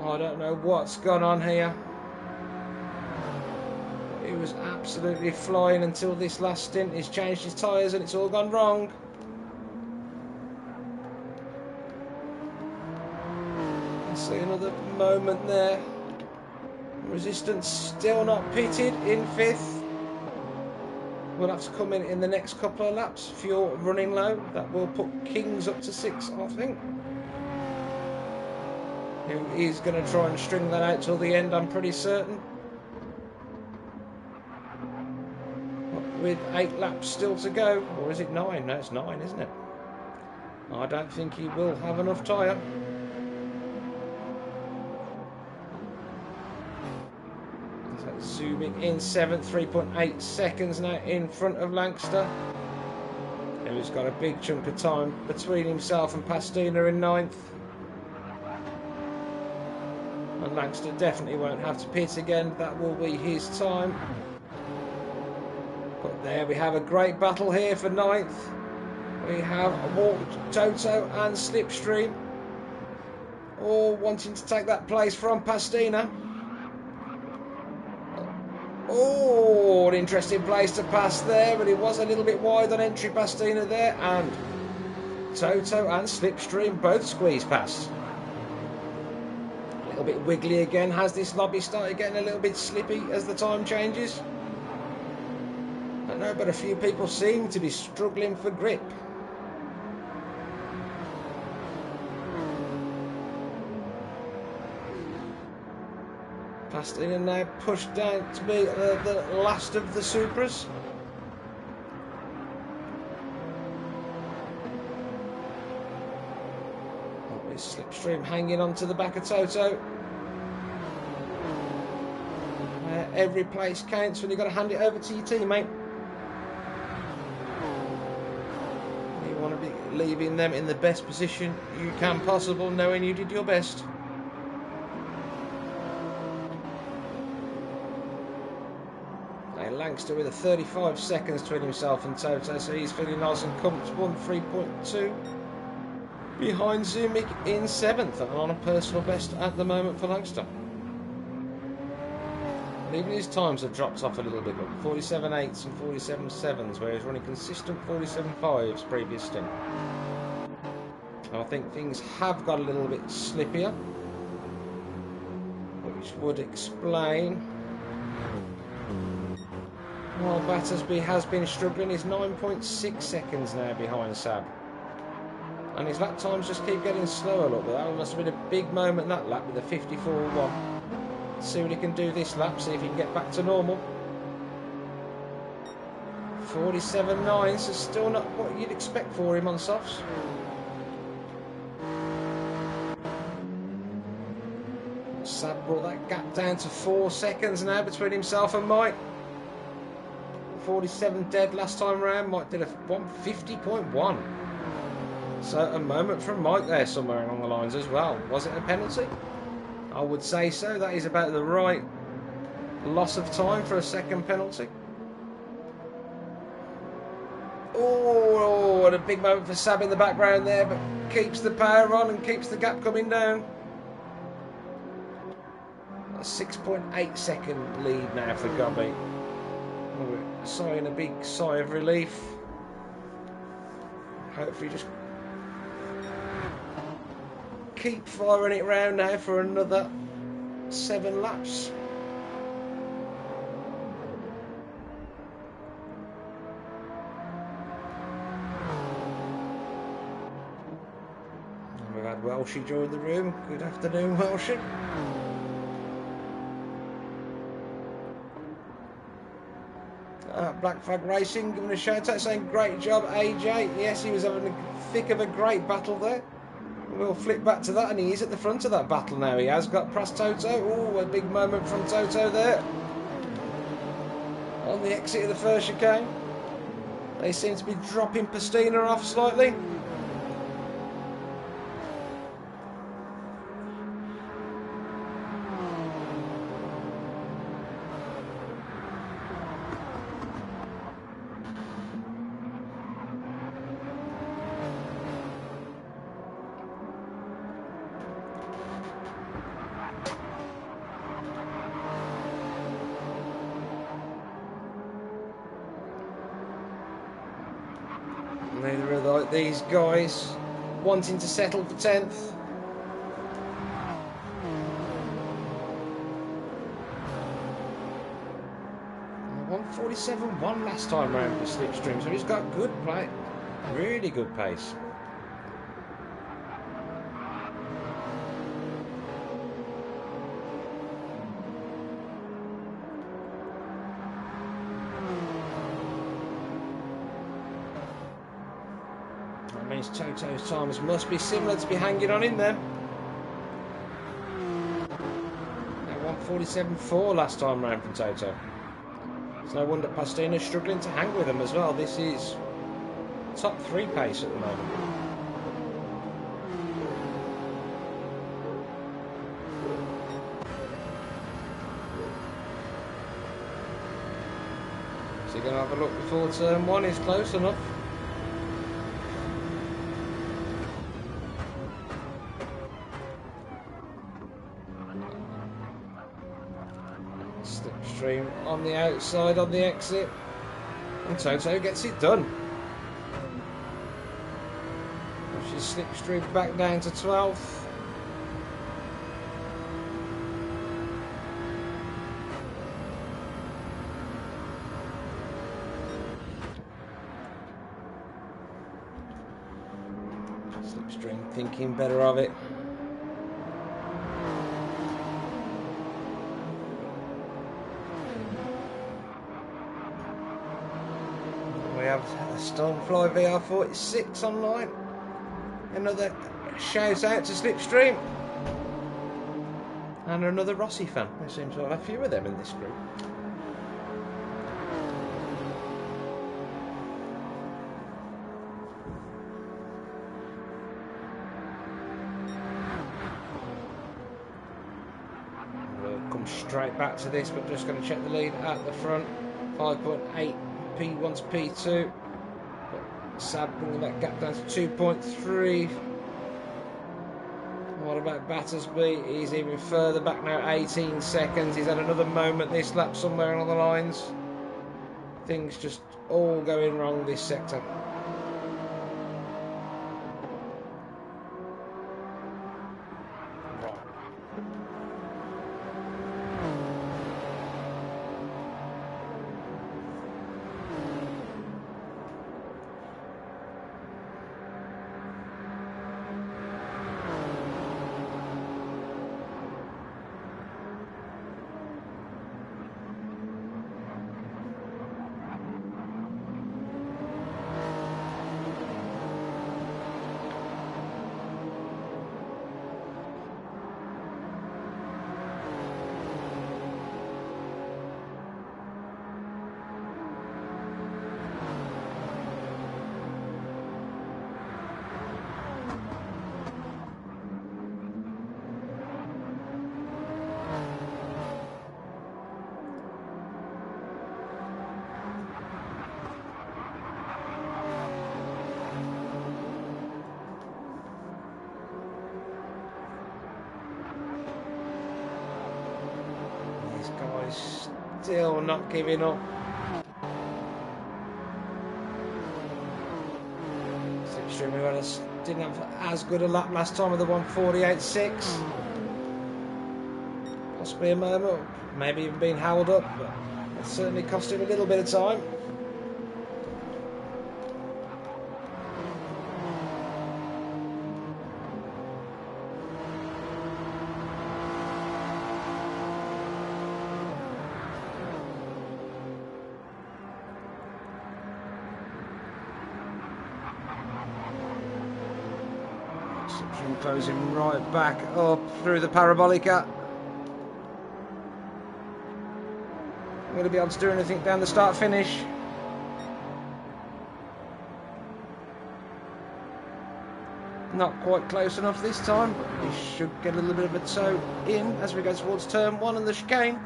I don't know what's gone on here. He was absolutely flying until this last stint. He's changed his tyres and it's all gone wrong. See another moment there. Resistance still not pitted in 5th. We'll have to come in the next couple of laps. Fuel running low. That will put Kings up to 6, I think. He's going to try and string that out till the end, I'm pretty certain. With 8 laps still to go. Or is it 9? No, it's 9, isn't it? I don't think he will have enough tyre. Zooming in 7th, 3.8 seconds now in front of Lancaster. And he's got a big chunk of time between himself and Pastina in 9th. And Lancaster definitely won't have to pit again. That will be his time. But there we have a great battle here for 9th. We have Toto and Slipstream all wanting to take that place from Pastina. Oh, an interesting place to pass there, but it was a little bit wide on entry. Pastina there, and Toto and Slipstream both squeeze past. A little bit wiggly again. Has this lobby started getting a little bit slippy as the time changes? I don't know, but a few people seem to be struggling for grip. Pastina now pushed down to be the last of the Supras. Slipstream hanging on to the back of Toto. Every place counts when you've got to hand it over to your teammate. You want to be leaving them in the best position you can possible, knowing you did your best. Lancaster with a 35 seconds between himself and Toto, so he's feeling nice and comfortable. 3.2 behind Zumik in 7th, and on a personal best at the moment for Lancaster. And even his times have dropped off a little bit, but 47.8s and 47.7s, where he's running consistent 47.5s previous stint. And I think things have got a little bit slippier, which would explain while Battersby has been struggling. He's 9.6 seconds now behind Sab. And his lap times just keep getting slower. Look, that must have been a big moment, that lap, with a 54.1. See what he can do this lap, see if he can get back to normal. 47.9, so still not what you'd expect for him on softs. Sab brought that gap down to 4 seconds now between himself and Mike. 47 dead last time round. Mike did a 150.1. So a moment from Mike there somewhere along the lines as well. Was it a penalty? I would say so. That is about the right loss of time for a second penalty. Oh, what a big moment for Sab in the background there, but keeps the power on and keeps the gap coming down. A 6.8 second lead now for Gobby. We're sighing a big sigh of relief. Hopefully just keep firing it round now for another 7 laps. And we've had Welshie joined the room. Good afternoon, Welshie. Black Flag Racing giving a shout out saying great job AJ. Yes, he was having the thick of a great battle there. We'll flip back to that, and he is at the front of that battle now. He has got past Toto. Oh, a big moment from Toto there on the exit of the first chicane. They seem to be dropping Pastina off slightly. Neither are these guys wanting to settle for 10th. And 147 won last time round for Slipstream, so he's got good play, really good pace. Toto's times must be similar to be hanging on in there. Now 147.4 last time round from Toto. It's no wonder Pastina's struggling to hang with them as well. This is top 3 pace at the moment. So you're going to have a look before turn 1 is close enough. Slipstream on the outside on the exit, and Toto gets it done. She's Slipstream back down to 12th. Slipstream thinking better of it. We have a Stonefly VR46 online. Another shout out to Slipstream. And another Rossi fan. There seems to have a few of them in this group. We'll come straight back to this, but just going to check the lead at the front. 5.8 P1 to P2. But Sad bringing that gap down to 2.3. What about Battersby? He's even further back now, 18 seconds. He's had another moment this lap somewhere along the lines. Things just all going wrong this sector. Still not giving up. Slipstream who didn't have as good a lap last time with the 148.6. Possibly a moment, maybe even being held up, but it certainly cost him a little bit of time. Slipstream closing right back up through the parabolica. I'm going to be able to do anything down the start finish. Not quite close enough this time, but we should get a little bit of a toe in as we go towards turn 1 and the chicane.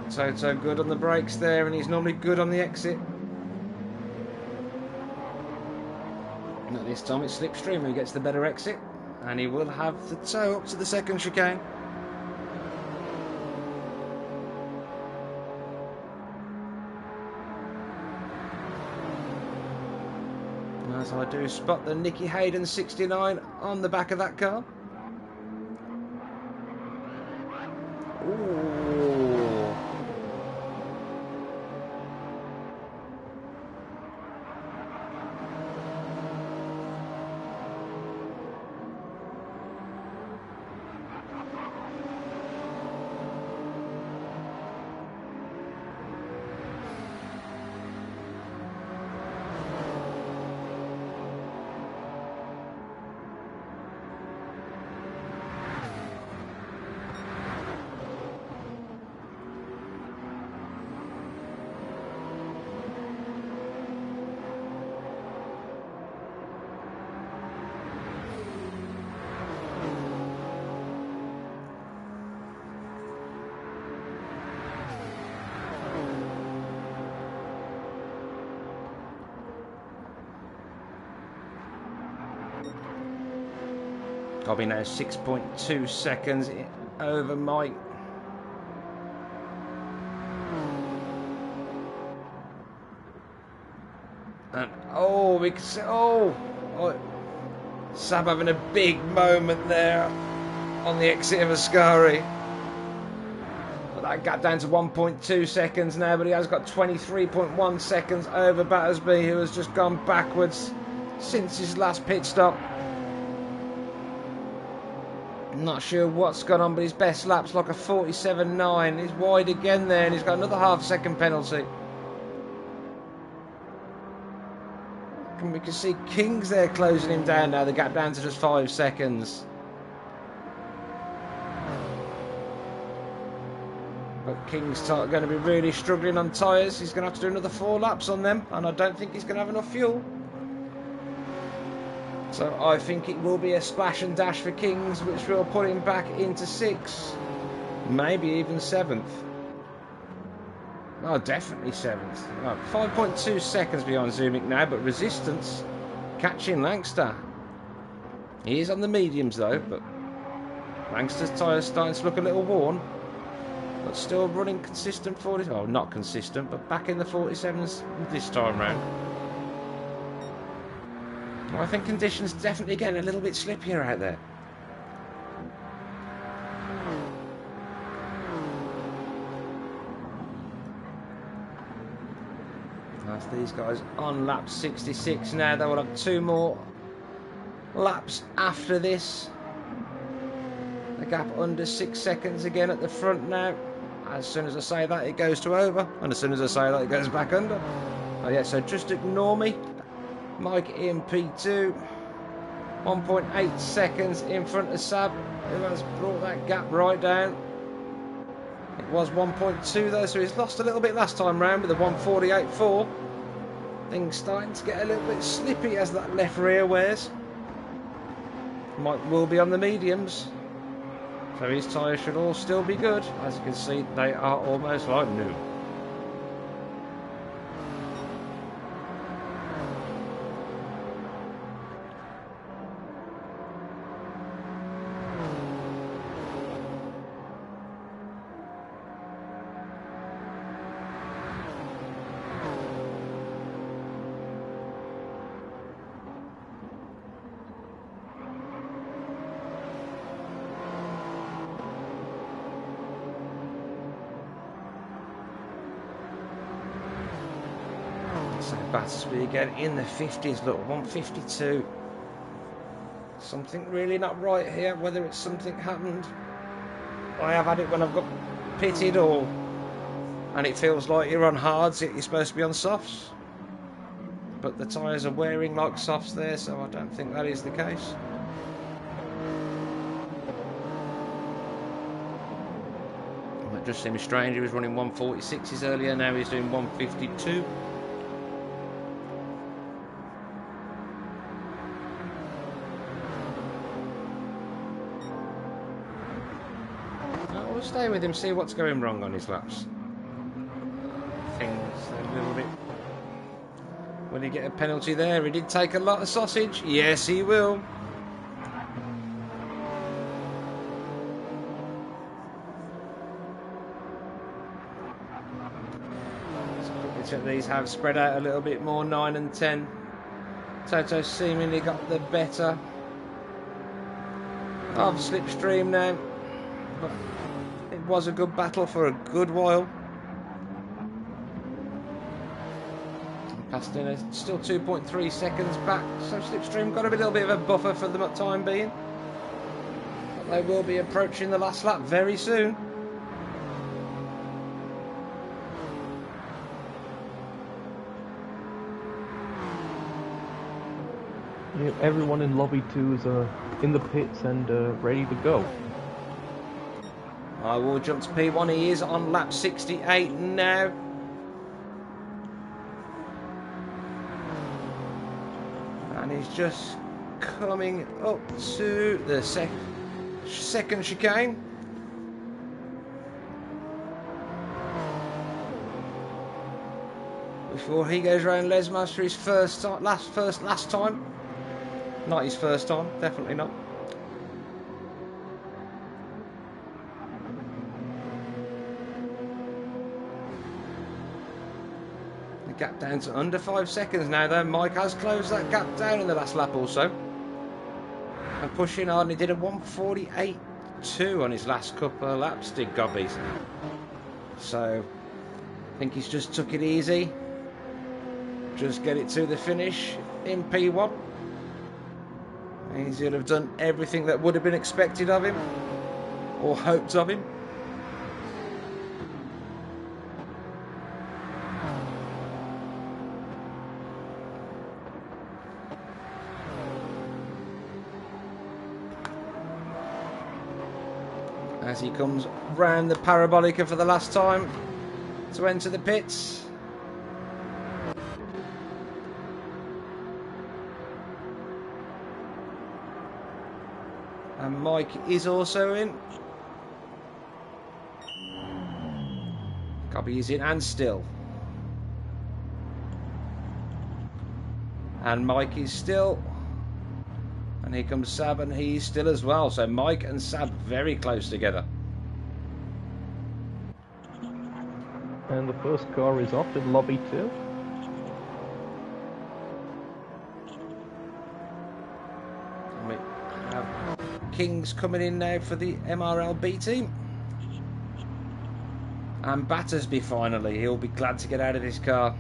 So good on the brakes there, and he's normally good on the exit. Not this time, it's Slipstream who gets the better exit, and he will have the toe up to the second chicane. As I do spot the Nicky Hayden 69 on the back of that car. Ooh. Got me now 6.2 seconds over Mike. And oh, we can see, Sab having a big moment there on the exit of Ascari. But that gap down to 1.2 seconds now, but he has got 23.1 seconds over Battersby, who has just gone backwards since his last pit stop. Not sure what's gone on, but his best lap's like a 47.9. He's wide again there, and he's got another half-second penalty. And we can see King's there closing him down now. The gap down to just 5 seconds. But King's going to be really struggling on tyres. He's going to have to do another 4 laps on them, and I don't think he's going to have enough fuel. So I think it will be a splash and dash for Kings, which will put him back into 6th, maybe even 7th. Oh, definitely 7th. Oh, 5.2 seconds behind Zumik now, but Resistance catching Langster. He is on the mediums though, but Langster's tyres starting to look a little worn, but still running consistent 40. Oh, not consistent, but back in the 47s this time round. Well, I think conditions definitely getting a little bit slippier out there. That's these guys on lap 66 now. They will have 2 more laps after this. The gap under 6 seconds again at the front now. As soon as I say that, it goes to over, and as soon as I say that, it goes back under. Oh yeah, so just ignore me. Mike in P2, 1.8 seconds in front of Sab, who has brought that gap right down. It was 1.2 though, so he's lost a little bit last time round with a 148.4. Things starting to get a little bit slippy as that left rear wears. Mike will be on the mediums, so his tyres should all still be good. As you can see, they are almost like new. So Battersby again in the 50s, look, 152. Something really not right here, whether it's something happened. I have had it when I've got pitted and it feels like you're on hards, you're supposed to be on softs. but the tyres are wearing like softs there, so I don't think that is the case. That just seems strange. He was running 146s earlier, now he's doing 152. We'll stay with him, see what's going wrong on his laps. Things a little bit. Will he get a penalty there? He did take a lot of sausage. Yes, he will. These have spread out a little bit more, 9 and 10. Toto seemingly got the better of Slipstream now, but it was a good battle for a good while. Passed in, still 2.3 seconds back, so Slipstream got a little bit of a buffer for them at time being. But they will be approaching the last lap very soon. Everyone in lobby 2 is in the pits and ready to go. I will jump to P1. He is on lap 68 now. And he's just coming up to the second chicane. Before he goes round Lesmas for his last time. Not his first time, definitely not. The gap down to under 5 seconds now though. Mike has closed that gap down in the last lap also. And pushing on, he did a 148.2 on his last couple of laps, did Gobbies. So, I think he's just took it easy. Just get it to the finish in P1. He'll have done everything that would have been expected of him, or hoped of him. As he comes round the parabolica for the last time to enter the pits. And Mike is also in. Cobby is in and still. And Mike is still. And here comes Sab and he's still as well. So Mike and Sab very close together. And the first car is off in lobby 2. King's coming in now for the MRL B team. And Battersby finally. He'll be glad to get out of this car.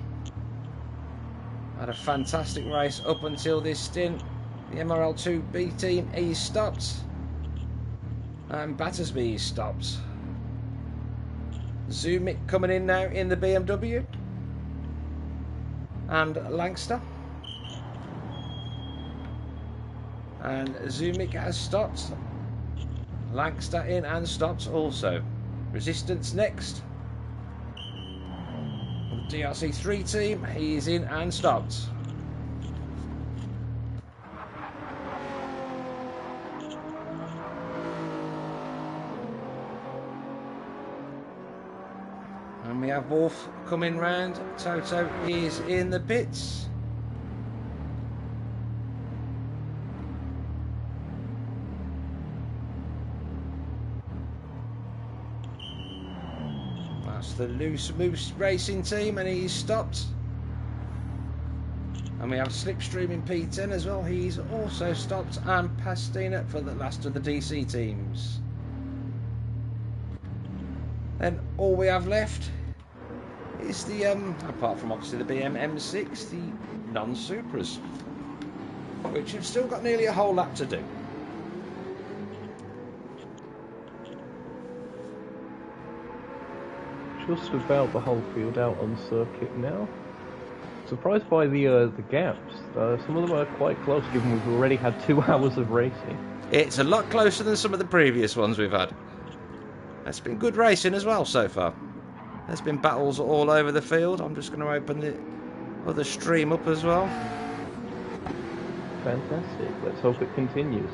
Had a fantastic race up until this stint. The MRL2 B team, he's stopped. And Battersby is stopped. Zumik coming in now in the BMW. And Langster. And Zumik has stopped. Langster in and stopped also. Resistance next. The DRC3 team, he's in and stopped. And we have Wolf coming round. Toto is in the pits. That's the Loose Moose Racing team, and he's stopped. And we have Slipstream in P10 as well. He's also stopped, and Pastina for the last of the DC teams. Then all we have left is the, apart from obviously the BM-M6, the non-Supras, which have still got nearly a whole lap to do. Just about the whole field out on circuit now. Surprised by the gaps. Some of them are quite close, given we've already had 2 hours of racing. It's a lot closer than some of the previous ones we've had. It's been good racing as well so far. There's been battles all over the field. I'm just going to open the other stream up as well. Fantastic. Let's hope it continues.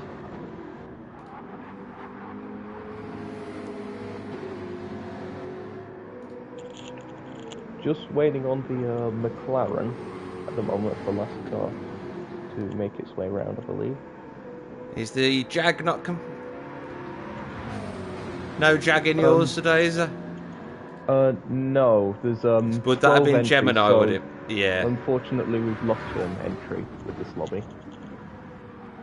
Just waiting on the McLaren at the moment for the last car to make its way around, I believe. Is the Jag not no Jag in yours today, is there? No. There's Would that have been entries, Gemini, so would it? Yeah. Unfortunately, we've lost an entry with this lobby.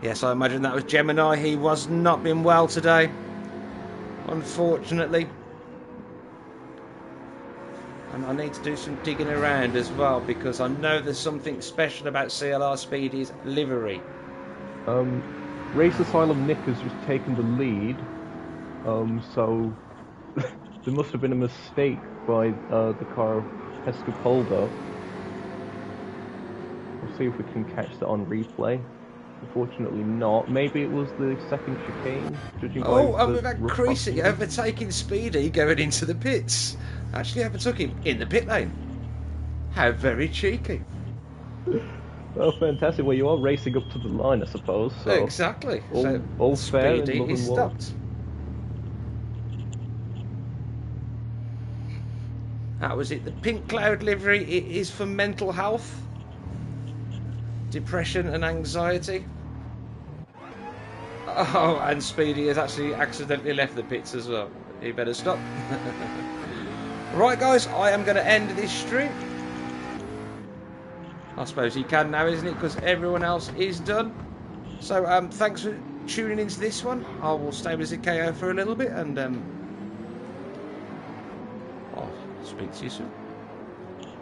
Yes, I imagine that was Gemini. He was not been well today, unfortunately. And I need to do some digging around as well, because I know there's something special about CLR Speedy's livery. Race Asylum Nick has just taken the lead, so there must have been a mistake by the car of Pescopoldo. We'll see if we can catch that on replay. Unfortunately not. Maybe it was the second chicane, judging by and we've had Creasy overtaking Speedy going into the pits. Actually overtook him in the pit lane. How very cheeky. Oh, fantastic. Well, you are racing up to the line, I suppose. So exactly. All fair Speedy and is stopped. That was it. The pink cloud livery, it is for mental health, depression and anxiety. Oh, and Speedy has actually accidentally left the pits as well. He better stop. Right, guys, I am going to end this stream. I suppose he can now, isn't it? Because everyone else is done. So, thanks for tuning into this one. I will stay with ZKO for a little bit, and I'll speak to you soon.